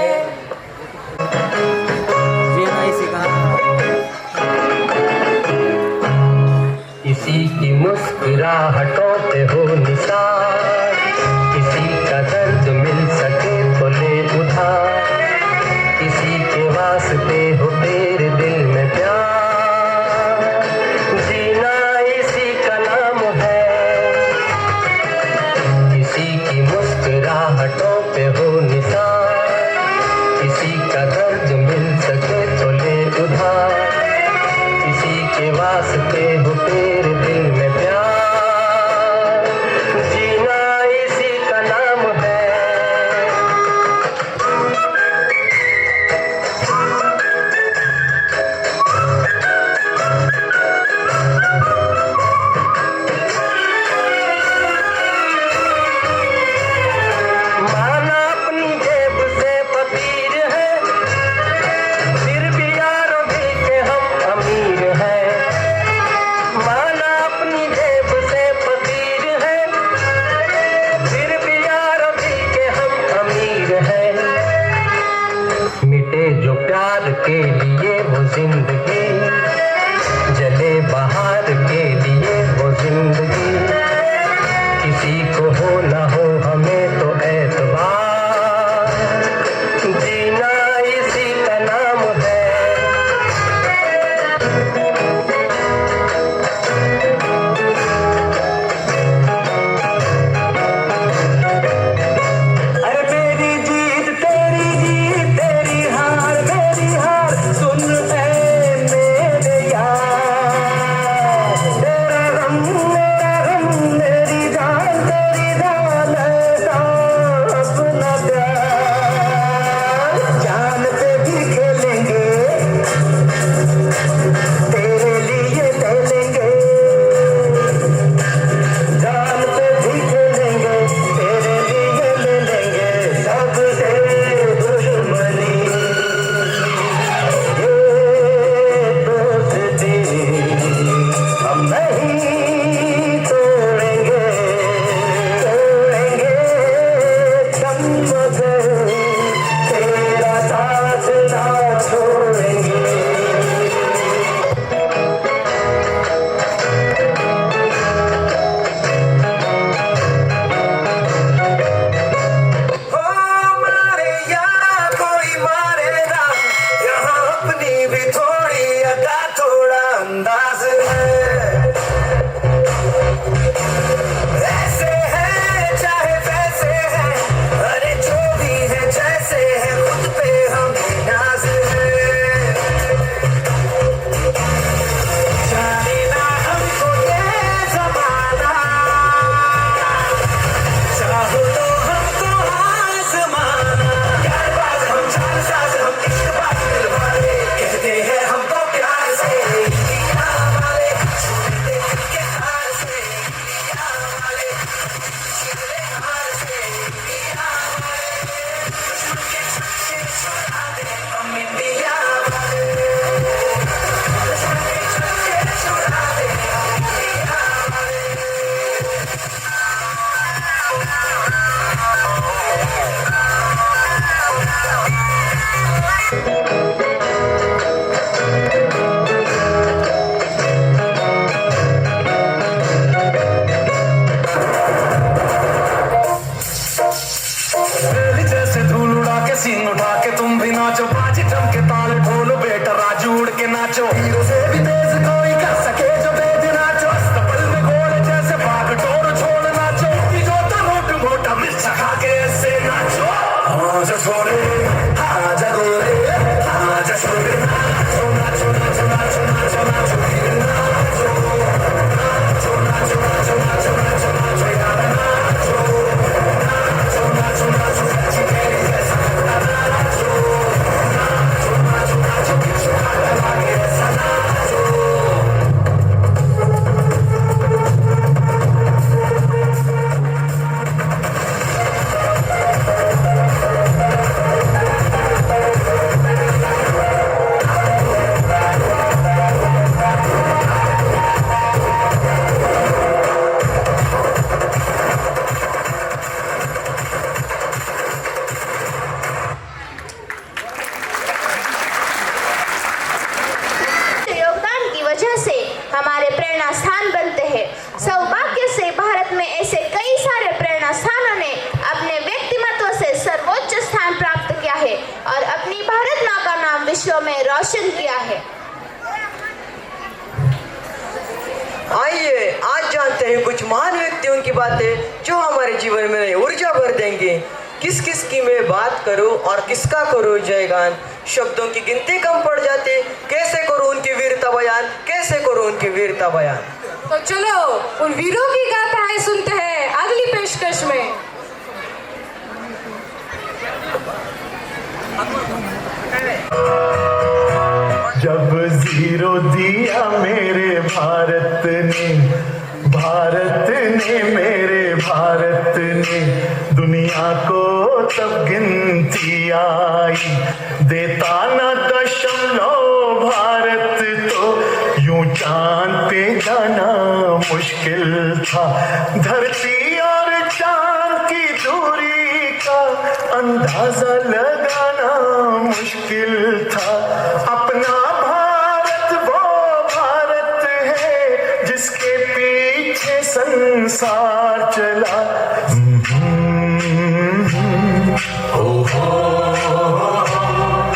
किसी की मुस्कुराहटों पे हो निसार, किसी का दर्द मिल सके तो ले उधार, किसी के वास्ते हो तेरे दिल में प्यार, जीना इसी का नाम है. किसी की मुस्कुराहटों पे हो निसार, किसी का दर्द मिल सके तो ले उधार, किसी के वास्ते हो तेरे दिल में प्यार, जीना इसी का नाम है. माना अपनी जेब से फकीर है, फिर भी यारों भी के हम अमीर हैं. माना अपनी जेब से फकीर है, फिर भी यारों भी के हम अमीर हैं. मिटे जो प्यार के लिए वो जिंदगी, जले बहार के लिए वो जिंदगी, किसी को हो ना हो हमें तो एतबार, जीना इसी का नाम है. अरे तेरी जीत तेरी हार सुन है मेरे यार, तेरा गम मेरी जान ऐसा अपना प्यार, जान पे भी खेलेंगे तेरे लिए ले लेंगे, जान पे भी खेलेंगे तेरे लिए ले लेंगे, सबसे दुश्मनी ये दोस्ती हम नहीं तोड़ेंगे दम मगर तेरा साथ ना छोड़ेंगे. ओ मारे यारा कोई मारे ना, यहाँ अपनी भी थोड़ी अदा थोड़ा अंदाज है. ऐसे है चाहे वैसे है, अरे जो भी है जैसे है, खुद पे हम नाज है. जाने ना हमको ये जमाना, चाहो तो हमको आसमाना, यार बात हम चार साज हम इश्क बात दिल वाले, कहते हैं हमको प्यार से इंडिया वाले, छूटे दिल के हार से इंडिया वाले, छूटे हार से इंडिया वाले, दुश्मन के छक्के छुड़ा दे हम इंडिया वाले, दुश्मन के छक्के छुड़ा दे हम इंडिया वाले. बेली जैसे धूल उड़ा के सींग उठा के तुम भी नाचो, बाजी जम के ताल ढोलो बेटा राजू उड़ के नाचो, हीरो से भी तेज कोई कर सके जो तेज नाचो, अस्तबल में घोड़े जैसे भाग टोर छोड़ नाचो, जो तो नोट मोटा मिर्चा खा के ऐसे नाचो. हाँ जो छोड़े और अपनी भारत माँ का नाम विश्व में रोशन किया है। आइए आज जानते हैं कुछ महान व्यक्तियों की बातें जो हमारे जीवन में नई ऊर्जा भर देंगे। किस किस की मैं बात करूं और किसका करूं जयगान, शब्दों की गिनती कम पड़ जाती, कैसे करूं उनकी वीरता बयान, कैसे करूं उनकी वीरता बयान। तो चलो उन वीरों की गाथाएं सुनते हैं अगली पेशकश में। जब जीरो दिया मेरे भारत ने मेरे भारत ने दुनिया को तब गिनती आई, देता न दशमलव भारत तो यूं चांद पे जाना मुश्किल था। धरती और चांद की दूरी का अंदाजा लगाना मुश्किल था। अपना भारत वो भारत है जिसके पीछे संसार चला।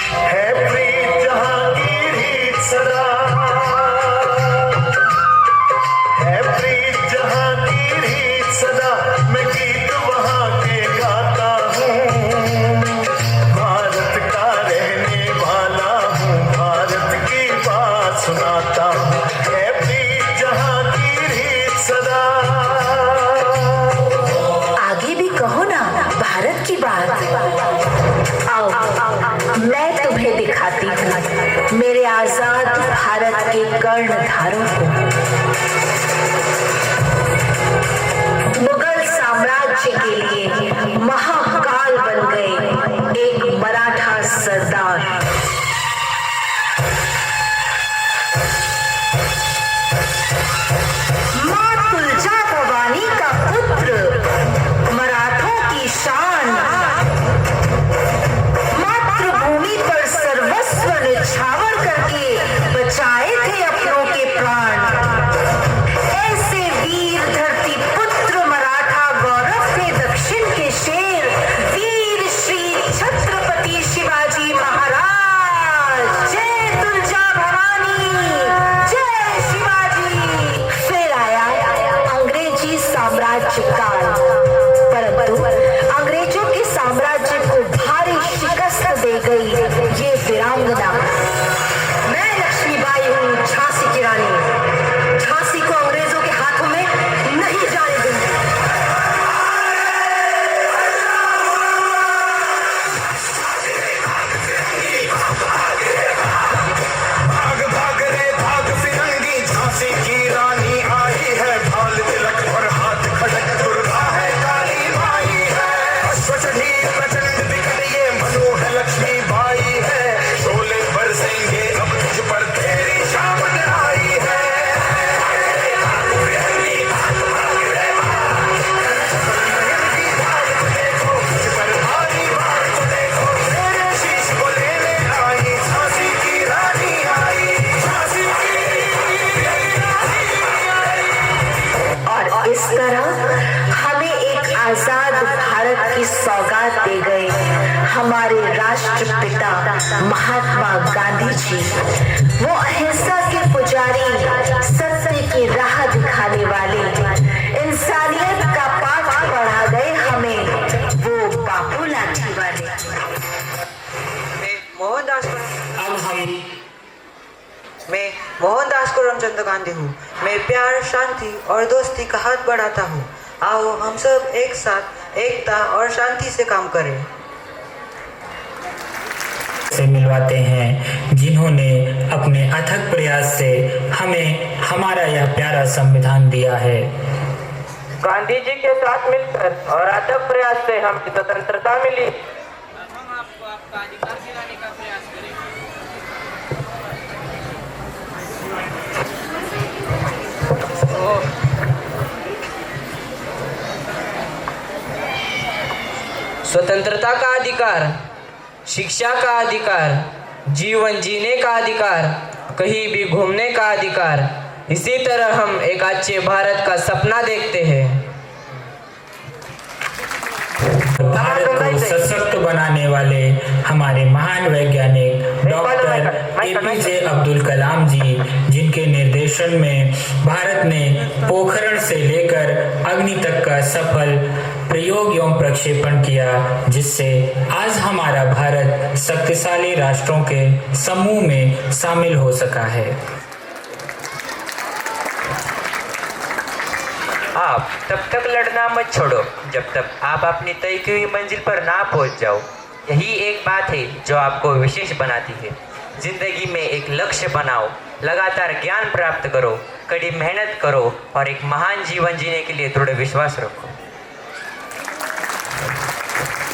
है प्रीत जहां की रीत सदा, है प्रीत जहां की रीत सदा, मैं गीत वहां के गाता हूँ। भारत का रहने वाला हूँ, भारत की बात सुनाता हूँ। है प्रीत जहां की रीत सदा। आगे भी कहो ना भारत की बात। आओ मैं तुम्हें दिखाती हूँ मेरे आजाद भारत के कर्णधारों को। मुगल साम्राज्य के लिए महाकाल बन गए एक मराठा सरदार। मां तुलजा भवानी का पुत्र, मराठों की शान, मातृभूमि पर सर्वस्व न्यौछावर करके बचाए थे अपनों के प्राण। ऐसे वीर धरती पुत्र मराठा गौरव थे दक्षिण के शेर, वीर श्री छत्रपति शिवाजी महाराज। जय तुलजा भवानी, जय शिवाजी। फिर आया अंग्रेजी साम्राज्य काल, परंतु अंग्रेजों के साम्राज्य को भारी शिकस्त दे गई ये वीरांगना। मैं लक्ष्मीबाई हूँ, झांसी की रानी। झांसी को अंग्रेजों के हाथों में नहीं जाने दूंगी। भाग भाग रे भाग फिरंगी, झांसी की रानी आई है। भाल तिलक और हाथ खड़क, दुर्गा है काली माई है। अश्वचढ़ी प्रचंड विकट ये मनु है लक्ष्मी बाई है। शोले बरसेंगे अब तुझ पर तेरी शामत आई है। देखो तुझ पर भारी बाढ़ को देखो, मेरे शीश को लेने आई झांसी की रानी आई। झांसी और इस तरह हमें एक आजाद भारत की सौगात दे गए हमारे राष्ट्रपिता महात्मा गांधी जी। वो अहिंसा के पुजारी, सत्य की राह दिखाने वाले, इंसानियत का पाठ पढ़ा गए हमें वो बापू लाठी वाले। मैं मोहनदास करमचंद गांधी हूँ। मैं प्यार, शांति और दोस्ती का हाथ बढ़ाता हूँ। आओ हम सब एक साथ एकता और शांति से काम करें। से मिलवाते हैं जिन्होंने अपने अथक प्रयास से हमें हमारा यह प्यारा संविधान दिया है। गांधी जी के साथ मिलकर और अथक प्रयास से हम स्वतंत्रता मिली। स्वतंत्रता का अधिकार, शिक्षा का अधिकार, जीवन जीने का अधिकार, कहीं भी घूमने का अधिकार। इसी तरह हम एक अच्छे भारत का सपना देखते हैं। भारत को सशक्त बनाने वाले हमारे महान वैज्ञानिक डॉक्टर APJ अब्दुल कलाम जी, जिनके निर्देशन में भारत ने पोखरण से लेकर अग्नि तक का सफल प्रयोग एवं प्रक्षेपण किया, जिससे आज हमारा भारत शक्तिशाली राष्ट्रों के समूह में शामिल हो सका है। आप तब तक लड़ना मत छोड़ो जब तक आप अपनी तय की हुई मंजिल पर ना पहुंच जाओ। यही एक बात है जो आपको विशेष बनाती है। जिंदगी में एक लक्ष्य बनाओ, लगातार ज्ञान प्राप्त करो, कड़ी मेहनत करो और एक महान जीवन जीने के लिए दृढ़ विश्वास रखो।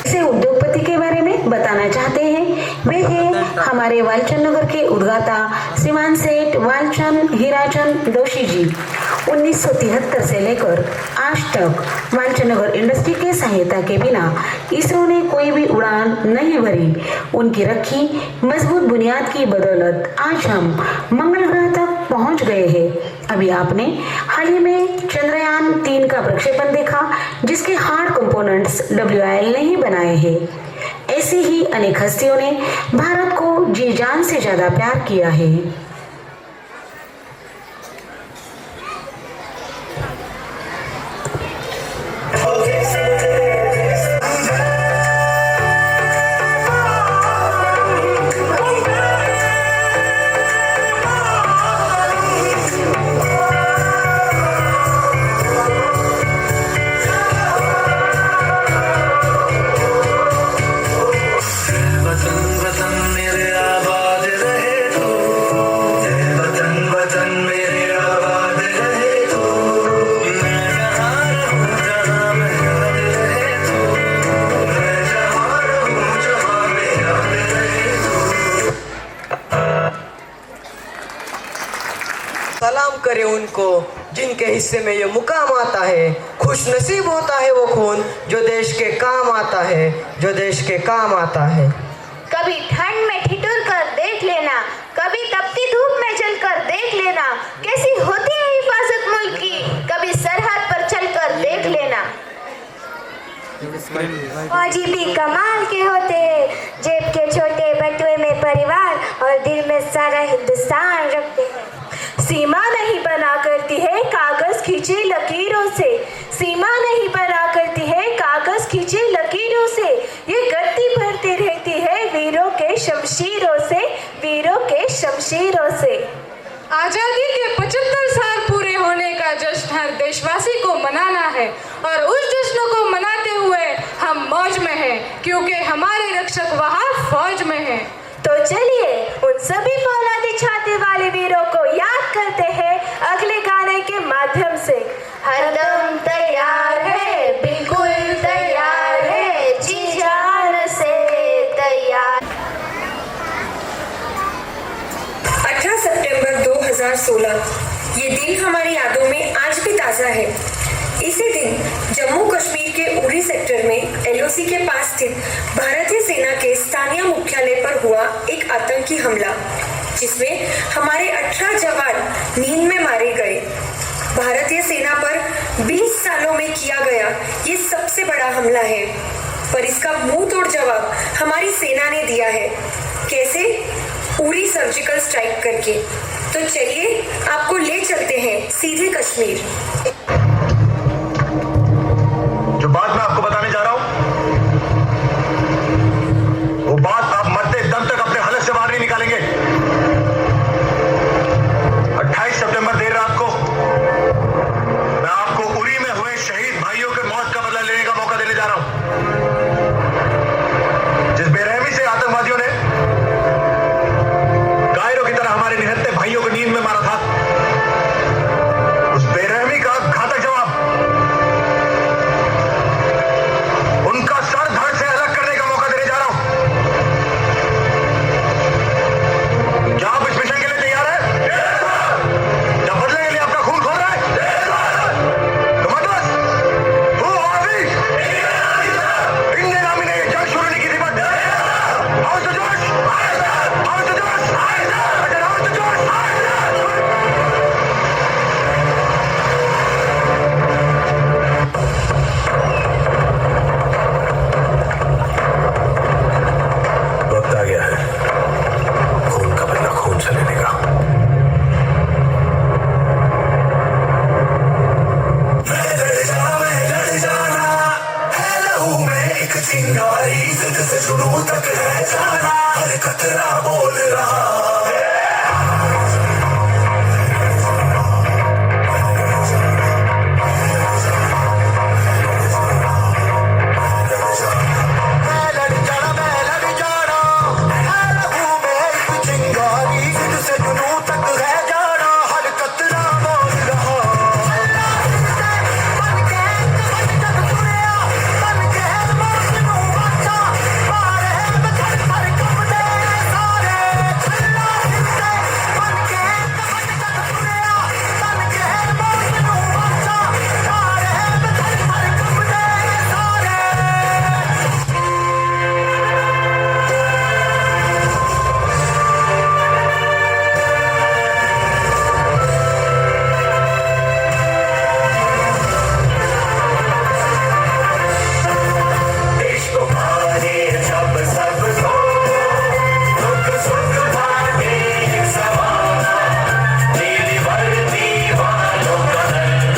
से उद्योगपति के बारे में बताना चाहते हैं। वे हैं हमारे वालचंद नगर के उद्गाता श्रीमान सेठ वालचंद हीराचंद दोषी जी। 1973 से लेकर आज तक वालचंद नगर इंडस्ट्री के सहायता के बिना इसरो ने कोई भी उड़ान नहीं भरी। उनकी रखी मजबूत बुनियाद की बदौलत आज हम मंगल ग्रह तक पहुंच गए हैं। अभी आपने हाल ही में चंद्रयान 3 का प्रक्षेपण देखा, जिसके हार्ड कंपोनेंट्स WIL ने ही बनाए हैं। ऐसी ही अनेक हस्तियों ने भारत को जी जान से ज्यादा प्यार किया है। सलाम करें उनको जिनके हिस्से में ये मुकाम आता है। खुश नसीब होता है वो खून जो देश के काम आता है, जो देश के काम आता है। कभी ठंड में ठिठुर कर देख लेना, कभी तपती धूप में चल कर देख लेना, कैसी होती है हिफाजत मुल्क की, कभी सरहद पर चल कर देख लेना। फौजी भी कमाल के होते हैं, जेब के छोटे बटुए में परिवार और दिल में सारा हिंदुस्तान रखते हैं। सीमा नहीं बना करती है कागज खींचे लकीरों से, सीमा नहीं बना करती है कागज खींचे लकीरों से, ये गति भरती रहती है वीरों के शमशीरों से, वीरों के शमशीरों से। आजादी के 75 साल पूरे होने का जश्न हर देशवासी को मनाना है और उस जश्न को मनाते हुए हम मौज में हैं, क्योंकि हमारे रक्षक वहाँ फौज में हैं। तो चलिए उन सभी फौलादी छाते वाले वीरों को याद करते हैं अगले गाने के माध्यम से। हरदम तैयार है, बिल्कुल तैयार है, जी जान से तैयार। 18 सितंबर 2016 ये दिन हमारी यादों में आज भी ताज़ा है। इसी दिन जम्मू कश्मीर के उरी सेक्टर में LOC के पास स्थित भारतीय सेना के स्थानीय मुख्यालय पर हुआ एक आतंकी हमला, जिसमें हमारे 18 जवान नींद में मारे गए। भारतीय सेना पर 20 सालों में किया गया ये सबसे बड़ा हमला है, पर इसका मुंह तोड़ जवाब हमारी सेना ने दिया है। कैसे? उरी सर्जिकल स्ट्राइक करके। तो चलिए आपको ले चलते हैं सीधे कश्मीर। जो बात मैं आपको बताने जा रहा हूं, वो बात आप मरते दम तक अपने हलक से बाहर नहीं निकालेंगे। 28 सितंबर देर रात को मैं आपको उरी में हुए शहीद भाइयों के मौत का बदला लेने का मौका देने जा रहा हूं। जिस बेरहमी से आतंकवादियों ने कायरों की तरह हमारे निहत्थे भाइयों को नींद में मारा था, उस बेरहमी का घातक पहचाना, हर कतरा बोल रहा है। मैं लड़ जाना, है लहू में एक चिंगारी, जिद से जुनू तक है जाना, हर कतरा बोल रहा है। बन के जग तुरिया, बन के मौत नू बचा, मारे बधड़ पर कंबदे सारे, छल्ला हिंदे। बन के जग तुरिया, बन के मौत नू बचा, मारे बधड़ पर कंबदे सारे। देश को भारे जब सबको, दुख सुख भागे एक समान, नीली वर्दी वालों का दर्द,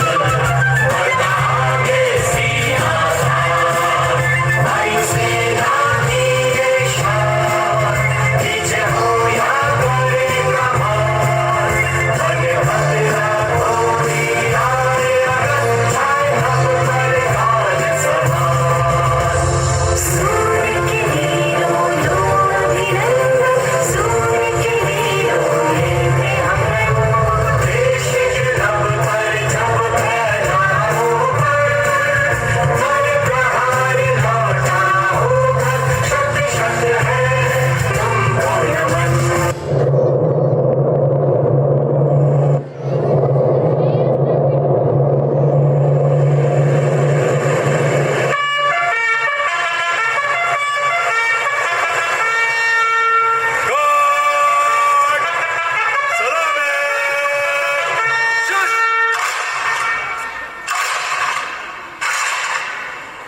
बढ़ता आगे सीना तान, भाई से लानी ये शान, पीछे हो या कोई कमान, बने बदला कोई आए, अगर चाहे हम पर काल समान। सूर्य की नीलों लो अभिनंदन, सूर्य की नीलों लेते हम रंग, देश के लब पर जब फैला होगा, मन प्रहार लौटा होगा, शत शत है तुमको नमन।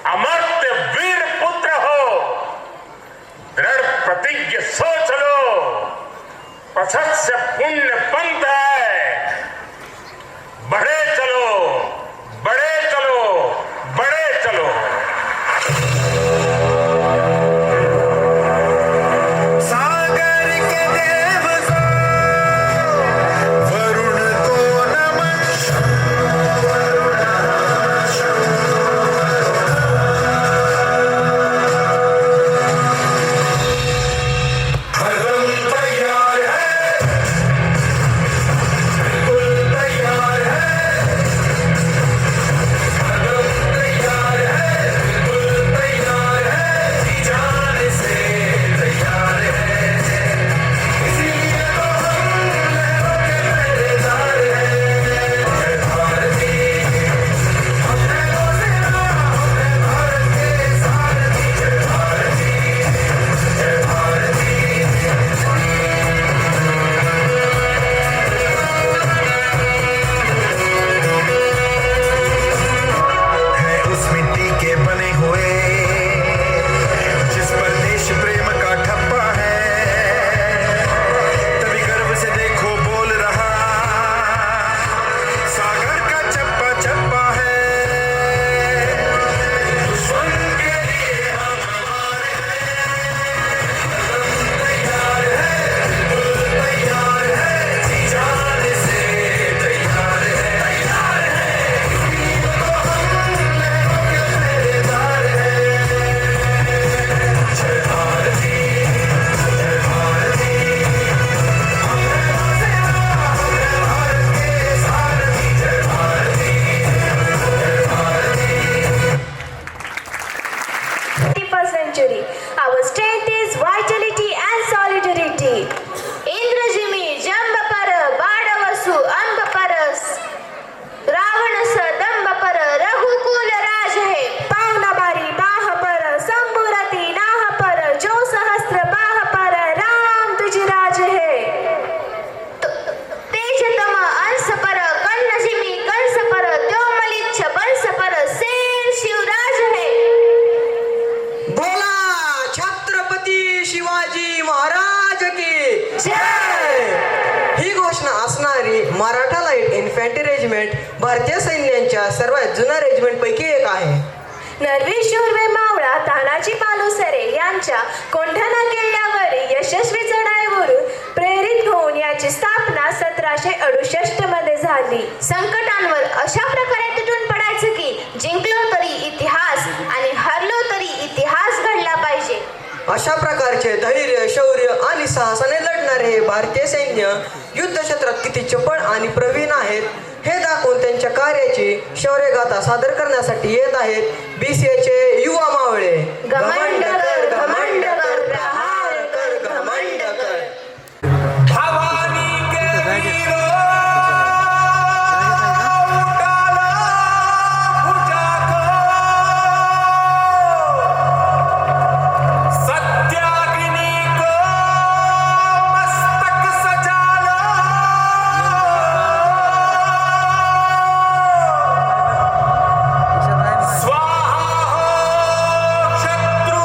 अमर्त्य वीर पुत्र हो, दृढ़ प्रतिज्ञ सोच लो, पछत से पुण्य पंथ है, बढ़े चलो, बढ़े चलो, बढ़े चलो। सागर के देव को, वरुण को नमन, हरदम तैयार है, बिल्कुल तैयार है, हरदम तैयार है, बिल्कुल तैयार है, जी जाने से तैयार है, इसीलिए तो हम लहरों के पहरेदार हैं। जय भारती, हम लहरों से हमने भारत के सारथी, जय भारती, जय भारती। है उस मिट्टी के बने हुए, जिस पर देश प्रेम का ठप्पा है, तभी गर्व से देखो बोल रहा, सागर का चप्पा चप्पा है। दुश्मन के लिए हम हमारे हैं, कदम तैयार है, बिल्कुल तैयार है, जी जाने से तैयार है, तैयार है, इसीलिए तो हम लहरों के पहरेदार हैं। जय भारती, जय भारती, हम लहरों से हमने भारत के सारथी, जय भारती, जय Bharti. 21st century. Our strength is vitality and solidarity. इंद्रजिमी जंब पर बाणवसु अंब पर, रावणस दंब पर रघुकुल राज है, पावना बारी बाह पर, संबुरती नाह पर, जो सहस्त्र बाह पर, राम तुझ राज है। तेजतम अंश पर, कन्नजिमी कंस पर, त्योमलिच्छ वंश पर, शेर शिवराज है। बोला छत्रपती शिवाजी महाराज की जय। ही घोषणा असणारी मराठा लाईट इन्फंट्री रेजिमेंट भारतीय सैन्याच्या सर्वात जुन्या रेजिमेंट पैकी एक आहे. नरवी शूर वे मावळा तानाजी मालुसरे यांच्या कोंढाणा किल्ल्यावर यशस्वी चढाईवरून प्रेरित होऊन याची स्थापना 1768 मध्ये झाली. संकटांवर अशा प्रकारे तुटून पडायचं की जिंकलो तरी इतिहास आणि हरलो तरी इतिहास घडला पाहिजे. अशा प्रकारचे धैर्य, शौर्य आणि साहसाने लढणारे हे भारतीय सैन्य युद्धक्षेत्रात किती चपळ आणि प्रवीण आहेत हे दाखवून त्यांच्या कार्याची शौर्यगाथा सादर करण्यासाठी येत आहेत BCAचे युवा मावळे. घमंड कर, घमंड कर, प्रहार कर, घमंड कर. स्वाहा हो शत्रु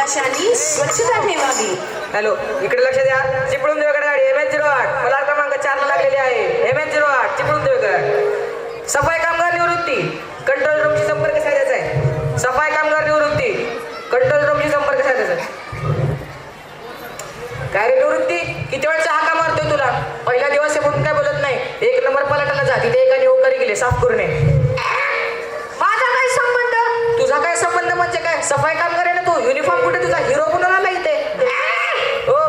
प्रवाशांनी स्वच्छता ठेवावी. हॅलो, इकडे लक्ष द्या. चिपळूण देवगड गाडी MH08 मला क्रमांक 4 ला लागलेली आहे. MH08 चिपळूण देवगड. सफाई कामगार निवृत्ती कंट्रोल रूमशी संपर्क साधायचा आहे. सफाई कामगार निवृत्ती कंट्रोल रूमशी संपर्क साधायचा आहे. काय रे निवृत्ती, किती वेळचा हाका मारतोय तुला? पहिला दिवस आहे म्हणून काय बोलत नाही. 1 नंबर पलाटाला जा, तिथे एकाने होकारी गेले साफ करू नये. माझा काय संबंध? तुझा काय संबंध म्हणजे काय? सफाई कामगार आहे ना तू. युनिफॉर्म कुठे तुझा? हिरो म्हणून आला इथे. हो,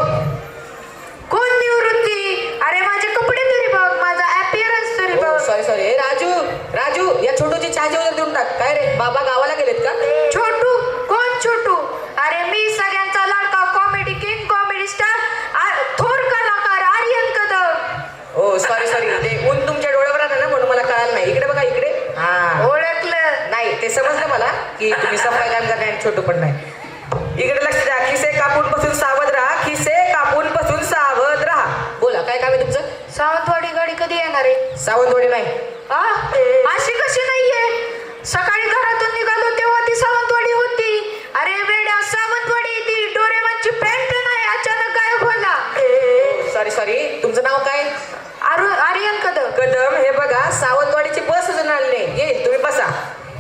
कोण निवृत्ती? अरे माझे कपडे तरी बघ, माझा अपीअरन्स तरी बघ. सॉरी राजू, या छोटूची चहाची वगैरे देऊन टाक. काय रे, बाबा गावाला गेलेत का? छोटू? कोण छोटू? अरे मी सगळ्यांचा लाडका कॉमेडी किंग, कॉमेडी स्टार, थोर कलाकार आर्यन कदम. हो सॉरी ते ऊन तुमच्या डोळ्यावर आलं ना म्हणून मला कळालं नाही. इकडे बघा, इकडे. हा, ओळखलं नाही. ते समजलं मला की तुम्ही सफाई कामगार नाही, छोटू पण नाही. इकडे लक्ष द्या. खिसे कापून पासून सावध राहा. खिसे कापून पासून सावध राहा. बोला, काय काम आहे तुमचं? सावंतवाडी गाडी कधी येणार आहे? सावंतवाडी नाही. अशी कशी नाहीये? सकाळी घरातून निघालो तेव्हा ती सावंतवाडी होती. अरे वेड्या, सावंतवाडी ती डोरेमॉनची पॅन्ट नाही, अचानक गायब होला. सॉरी तुमचं नाव काय? आर्यन कदम. हे बघा, सावंतवाडीची बस अजून आली नाही. येईल, तुम्ही बसा.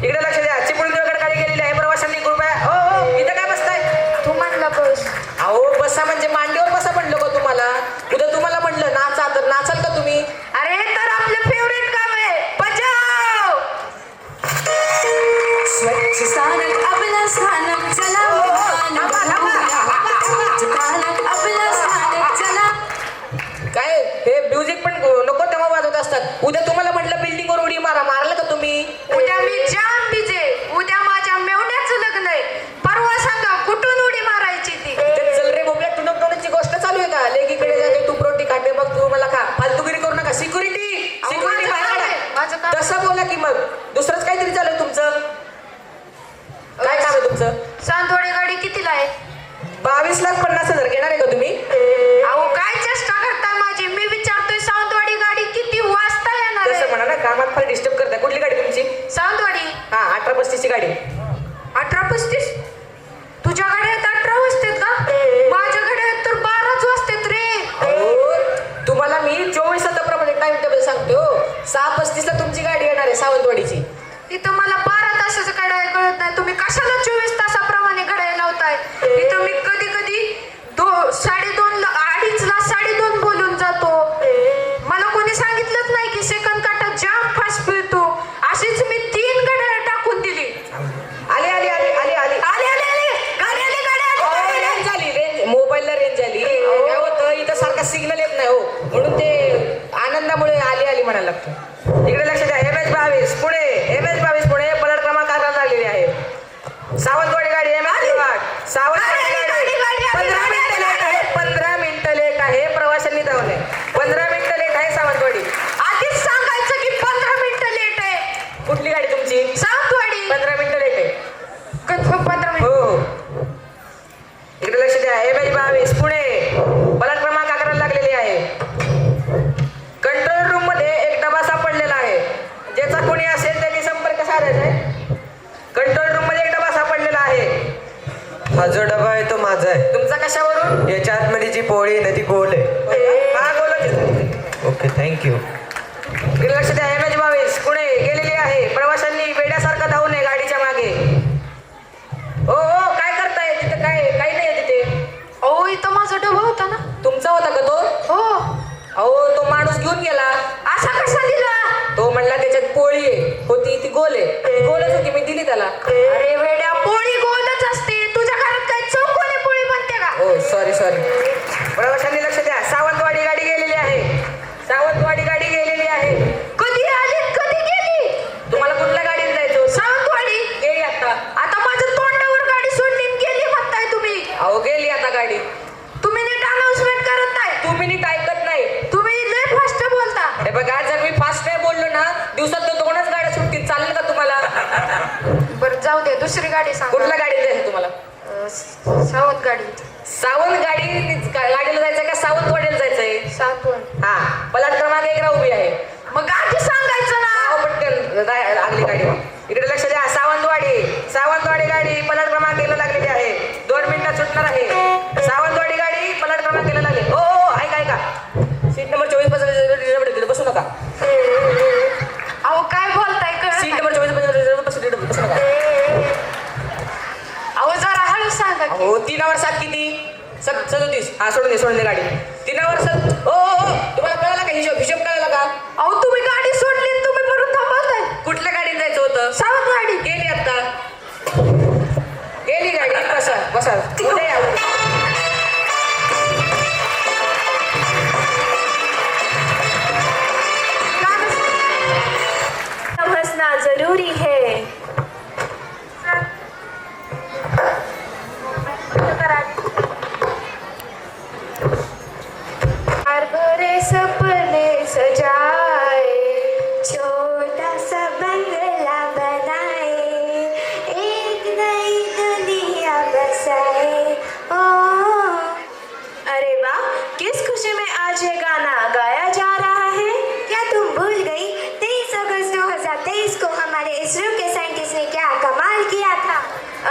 इकडे लक्ष द्या. चिपळूण देवगड गाडी गेलेली आहे. प्रवाशांनी कृपया. हो, इथं काय बसताय? तू म्हणला बस. अहो, बसा म्हणजे मांडीवर बसा म्हणलं का तुम्हाला? उद्या तुम्हाला म्हणलं नाचा तर नाचाल का तुम्ही? अरे तर आपलं फेवरेट काम आहे, बजाव. स्वच्छ स्थानक आपलं स्थानक, चला आपलं स्थानक, चला. काय हे म्युझिक पण नको तेव्हा वाजवत असतात. उद्या तुम्हाला म्हटलं बिल्डिंगवर उडी मारा, मारलं का तुम्ही? उद्या मी जाम बिजे. उद्या माझ्या मेवण्याचं लग्न आहे. परवा सांगा कुठून उडी मारायची ती? चल रे बोबल्या, टुणकटुणीची गोष्ट चालू आहे का? लेकीकडे जाते तू प्रोटी खाते, मग तू मला खा. फालतुगिरी करू नका. सिक्युरिटी बाहेर काढा. तसं बोला की मग. दुसरंच काहीतरी चालू आहे तुमचं. काय काम आहे तुमचं? सावंतवाडी गाडी कितीला आहे? 22,50,000 घेणार आहे का तुम्ही? अहो काय चेष्टा करताय माझी? मी विचारतोय सावंतवाडी गाडी किती वाजता येणार आहे? म्हणा ना, कामात फार डिस्टर्ब करताय. कुठली गाडी तुमची? सावंतवाडी. हा, 18:35 ची गाडी. 18:35? तुझ्या गाडी आहेत 18 वाजतात का? माझ्या गाडी आहेत तर 12च वाजतात रे. तुम्हाला मी 24 तासाप्रमाणे टाइम टेबल सांगतो. 6:35 ला तुमची गाडी येणार आहे सावंतवाडीची. इथं मला 12 तासाचं घड्याळ कळत नाही. तुम्ही कशाला 24 तासाप्रमाणे घड्याळ लावताय? इथं मी कधी 2:30 ला 2:30 बोलून जातो. मला कोणी सांगितलंच नाही की सेकंद काटा जाम फास्ट फिरतो. अशीच मी 3 घड्याळ टाकून दिली. आले रेंज आली. मोबाईलला रेंज आली. काय होतं, इथं सारखा सिग्नल येत नाही हो, म्हणून ते आनंदामुळे आली म्हणायला लागतं. इकडे लक्ष द्या. MH22 पुणे पलट क्रमांक 11 लागलेली आहे. सावंतवाडी गाडी MH08. सावंतवाडी गाडी 15 मिनिटं लेट आहे. 15 मिनिटं लेट आहे. प्रवाशांनी धावले. 15 मिनिटं लेट आहे सावंतवाडी. आधीच सांगायचं की 15 मिनिटं लेट आहे. कुठली गाडी तुमची? सावंतवाडी. 15 मिनिटं लेट आहे. कन्फर्म 15 मिनिटं? हो. इकडे लक्ष द्या. MH22 पुणे पलट क्रमांक 11 लागलेली आहे. कंट्रोल रूम मध्ये एक डबा सापडलेला आहे. ज्याचा कोणी असेल त्यांनी संपर्क साधायचा आहे. कंट्रोल रूम मध्ये एक डबा सापडलेला आहे. हा जो डबा आहे तो माझा आहे. तुमचा कशावरून? याच्या आतमध्ये जी पोळी ना ती गोल आहे. हा गोल आहे. Okay, thank you. इकडे लक्ष द्या. MH22 पुणे गेलेली आहे. प्रवाशांनी वेड्यासारखा धावू नये गाडीच्या मागे. हो, काय करताय तिथे? काही नाही तिथे. अहो, इथं माझा डबा होता ना. तुमचा होता का तो? हो. अहो, तो माणूस घेऊन गेला. असा कसा दिला? तो म्हणला त्याच्यात पोळी होती, ती गोल आहे. गोलच होती, मी दिली त्याला. अरे वेड्या, पोळी गोलच असते. तुझ्या घरात काय चौकोनी पोळी बनते का? हो सॉरी. प्रवाशांनी लक्ष द्या. सावंतवाडी गाडी गेलेली आहे. कधी आली, कधी गेली? तुम्हाला कुठल्या गाडीत जायचं? सावंतवाडी. गेली आता माझ्या तोंडावर गाडी सोडली गेली म्हणताय तुम्ही? अहो, गेली आता गाडी. तुम्ही नीट अनाउन्समेंट करत नाही. तुम्ही नीट ऐकत नाही. तुम्ही लय फास्ट बोलता. हे बघा, जर मी फास्ट नाही बोललो ना, दिवसात 2च गाड्या सुटतील. चालेल का तुम्हाला? बरं जाऊ दे, दुसरी गाडी सांग. कुठल्या गाडीत जायचं तुम्हाला? सावंत गाडीला जायचंय का सावंतवाडीला जायचंय? सावंतवाडी. हा, पलट क्रमांक 1 उभी आहे. मग गाडी सांगायचं ना. पटकन लागली गाडी. इकडे लक्ष द्या. सावंतवाडी गाडी पलट क्रमांक 1 लागलेली आहे. 2 मिनिटात जाणार आहे. सावंतवाडी गाडी पलट क्रमांकाला लागली. हो हो ऐका ऐका, सीट नंबर 24 बसू नका. अहो काय बोलताय सीट कळत नंबर 24 बसू नका. अहो जरा हळू सांगा की. हो 3/7 किती? 37. हा सोडून दे गाडी. 3/7. हो हो हो तुम्हाला कळाला का हिशोब कळाला का? अहो तुम्ही गाडी सोडली आणि तुम्ही म्हणून थांबवताय. कुठल्या गाडीत जायचं होतं? सावंतवाडी. गेली आता, गेली गाडी. बसा उद्या या. समझना जरूरी है. भरे सपने सजाए, छोटा सा बंगला बनाए, एक नई दुनिया बसाए. ओ अरे वाह, किस खुशी में आज ये गाना गाया जा रहा है? क्या तुम भूल गई 23 अगस्त 2023 को हमारे इसरो के साइंटिस्ट ने क्या कमाल किया था?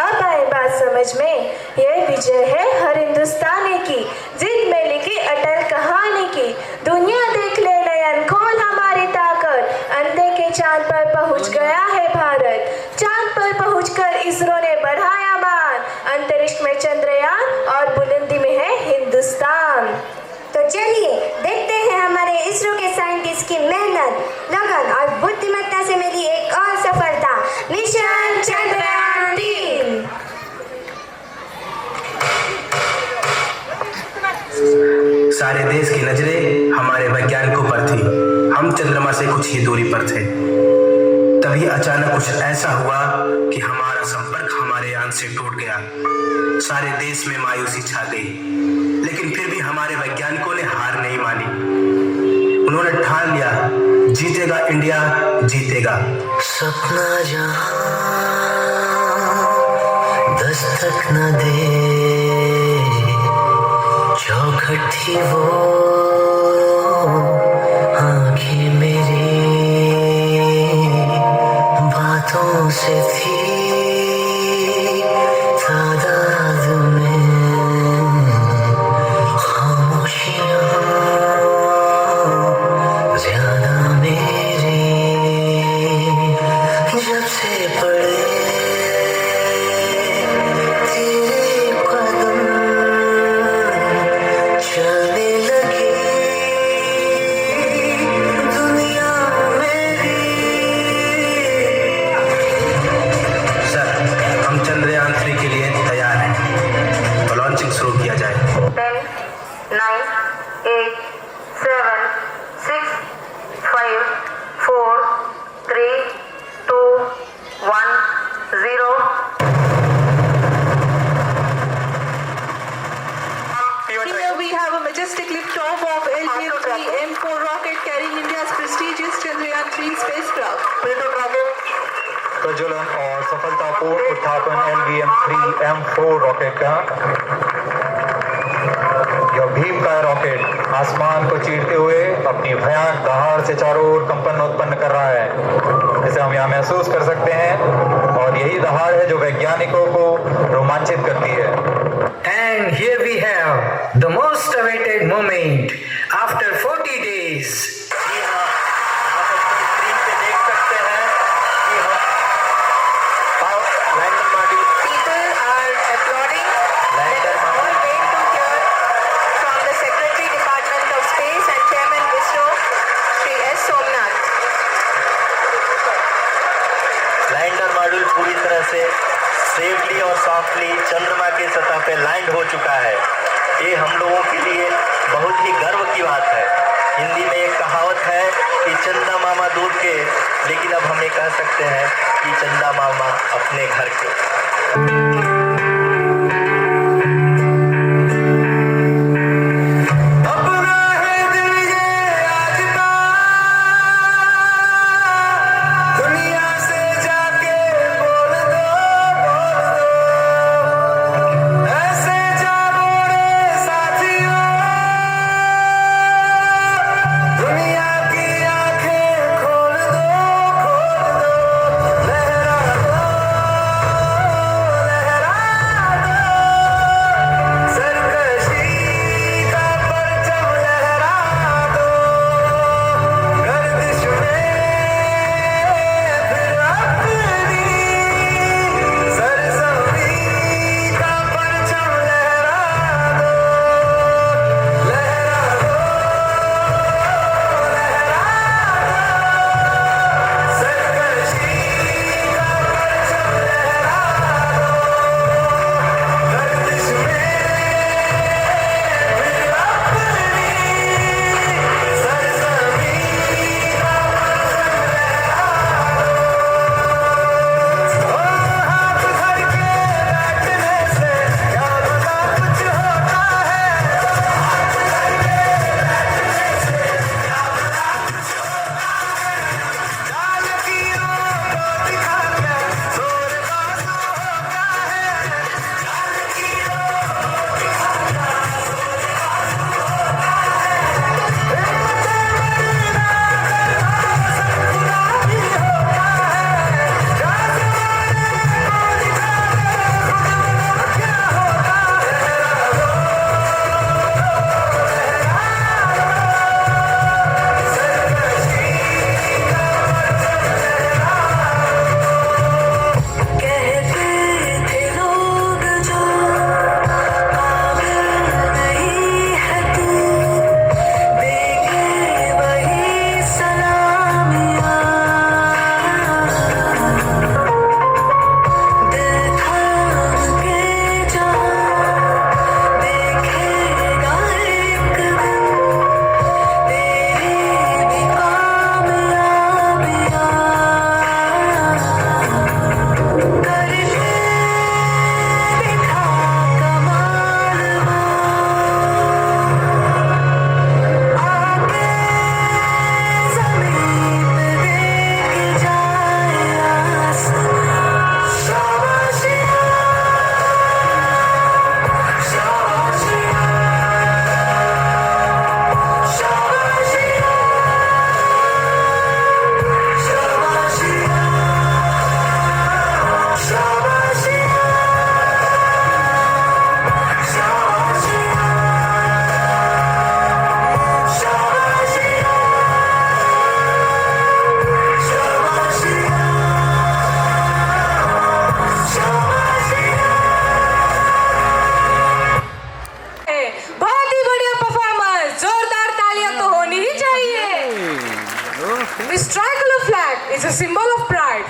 अब आई बात समझ में. ये विजय है हर हिंदुस्तानी की, जिद में लिखी अटल कहानी की. दुनिया देख ले नयन खोल हमारी ताकत, अंधे के चांद पर पहुंच गया है भारत. चांद पर पहुंचकर इसरो ने बढ़ाया मान, अंतरिक्ष में चंद्रयान और बुलंदी में है हिंदुस्तान. तो चलिए देखते हैं हमारे इसरो के साइंटिस्ट की मेहनत, लगन और बुद्धिमत्ता से मिली एक और सफलता, मिशन चंद्रयान 3. सारे देश की नजरें हमारे वैज्ञानिकों पर थी. हम चंद्रमा से कुछ ही दूरी पर थे. तभी अचानक कुछ ऐसा हुआ कि हमारा संपर्क हमारे यान से टूट गया. सारे देश में मायूसी छा गई, लेकिन फिर भी हमारे वैज्ञानिकों ने हार नहीं मानी. उन्होंने ठान लिया, जीतेगा इंडिया, जीतेगा. सपना जहां दस्तक न दे, चौखट थी वो आंखें मेरी, बातों से थी तादाद में खामोशियां ज्यादा मेरी. जब से पड़े तेरे कदम, चलने लगी दुनिया मेरी. सर, हम चंद्रयान 3 के लिए तैयार हैं. तो लॉन्चिंग शुरू किया जाए. 10, 9, 8, 7, 6, 5, 4, 3, 2, 1, 0. Here we have a majestic liftoff of LGM-3 M4 rocket carrying India's prestigious Chandrayaan 3 spacecraft. प्रज्वलन और सफलतापूर्ण उत्थापन LGM-3 M4 रॉकेट का. यह भीम का रॉकेट आसमान को चीरते हुए अपनी भयानक दहाड़ से चारों ओर कंपन उत्पन्न कर रहा है, जिसे हम यहाँ महसूस कर सकते हैं. और यही दहाड़ है जो वैज्ञानिकों को रोमांचित करती है. And here we have the most awaited moment after 40 days. जी हाँ, आप अपनी स्क्रीन पे देख सकते हैं कि हम lander module People are applauding. Let us all wait to hear from the Secretary Department of Space and Chairman ISRO, Shri S. Somnath. Lander module पूरी तरह से सेफली और सॉफ्टली चंद्रमा की सतह पे लैंड हो चुका है. ये हम लोगों के लिए बहुत ही गर्व की बात है. हिंदी में एक कहावत है कि चंदा मामा दूर के, लेकिन अब हम ये कह सकते हैं कि चंदा मामा अपने घर के. लहरा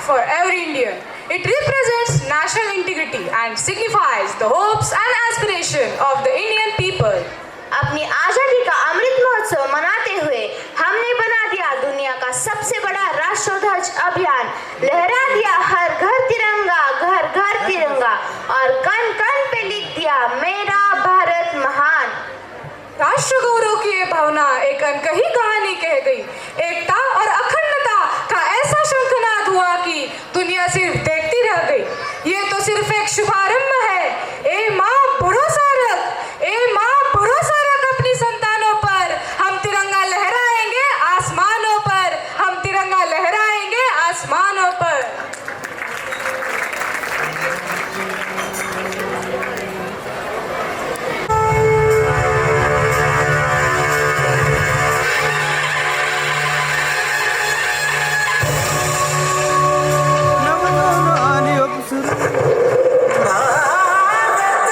for every Indian. It represents national integrity and signifies the hopes and aspiration of the Indian people. अपनी आजादी का अमृत महोत्सव मनाते हुए हमने बना दिया दुनिया का सबसे बड़ा राष्ट्रध्वज अभियान, लहरा दिया हर घर तिरंगा, घर घर तिरंगा, और कण कण पे लिख दिया मेरा भारत महान। राष्ट्र गौरव की ये भावना एक अनकही कहानी कह गई। एकता और अखंडता का ऐसा शंखनाद हुआ कि दुनिया सिर्फ देखती रह गई। ये तो सिर्फ एक शुभारंभ है। ए माँ भरोसा रख, ए माँ भरोसा रख अपनी संतानों पर। हम तिरंगा लहराएंगे आसमानों पर, हम तिरंगा लहराएंगे आसमानों पर। भारत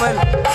पण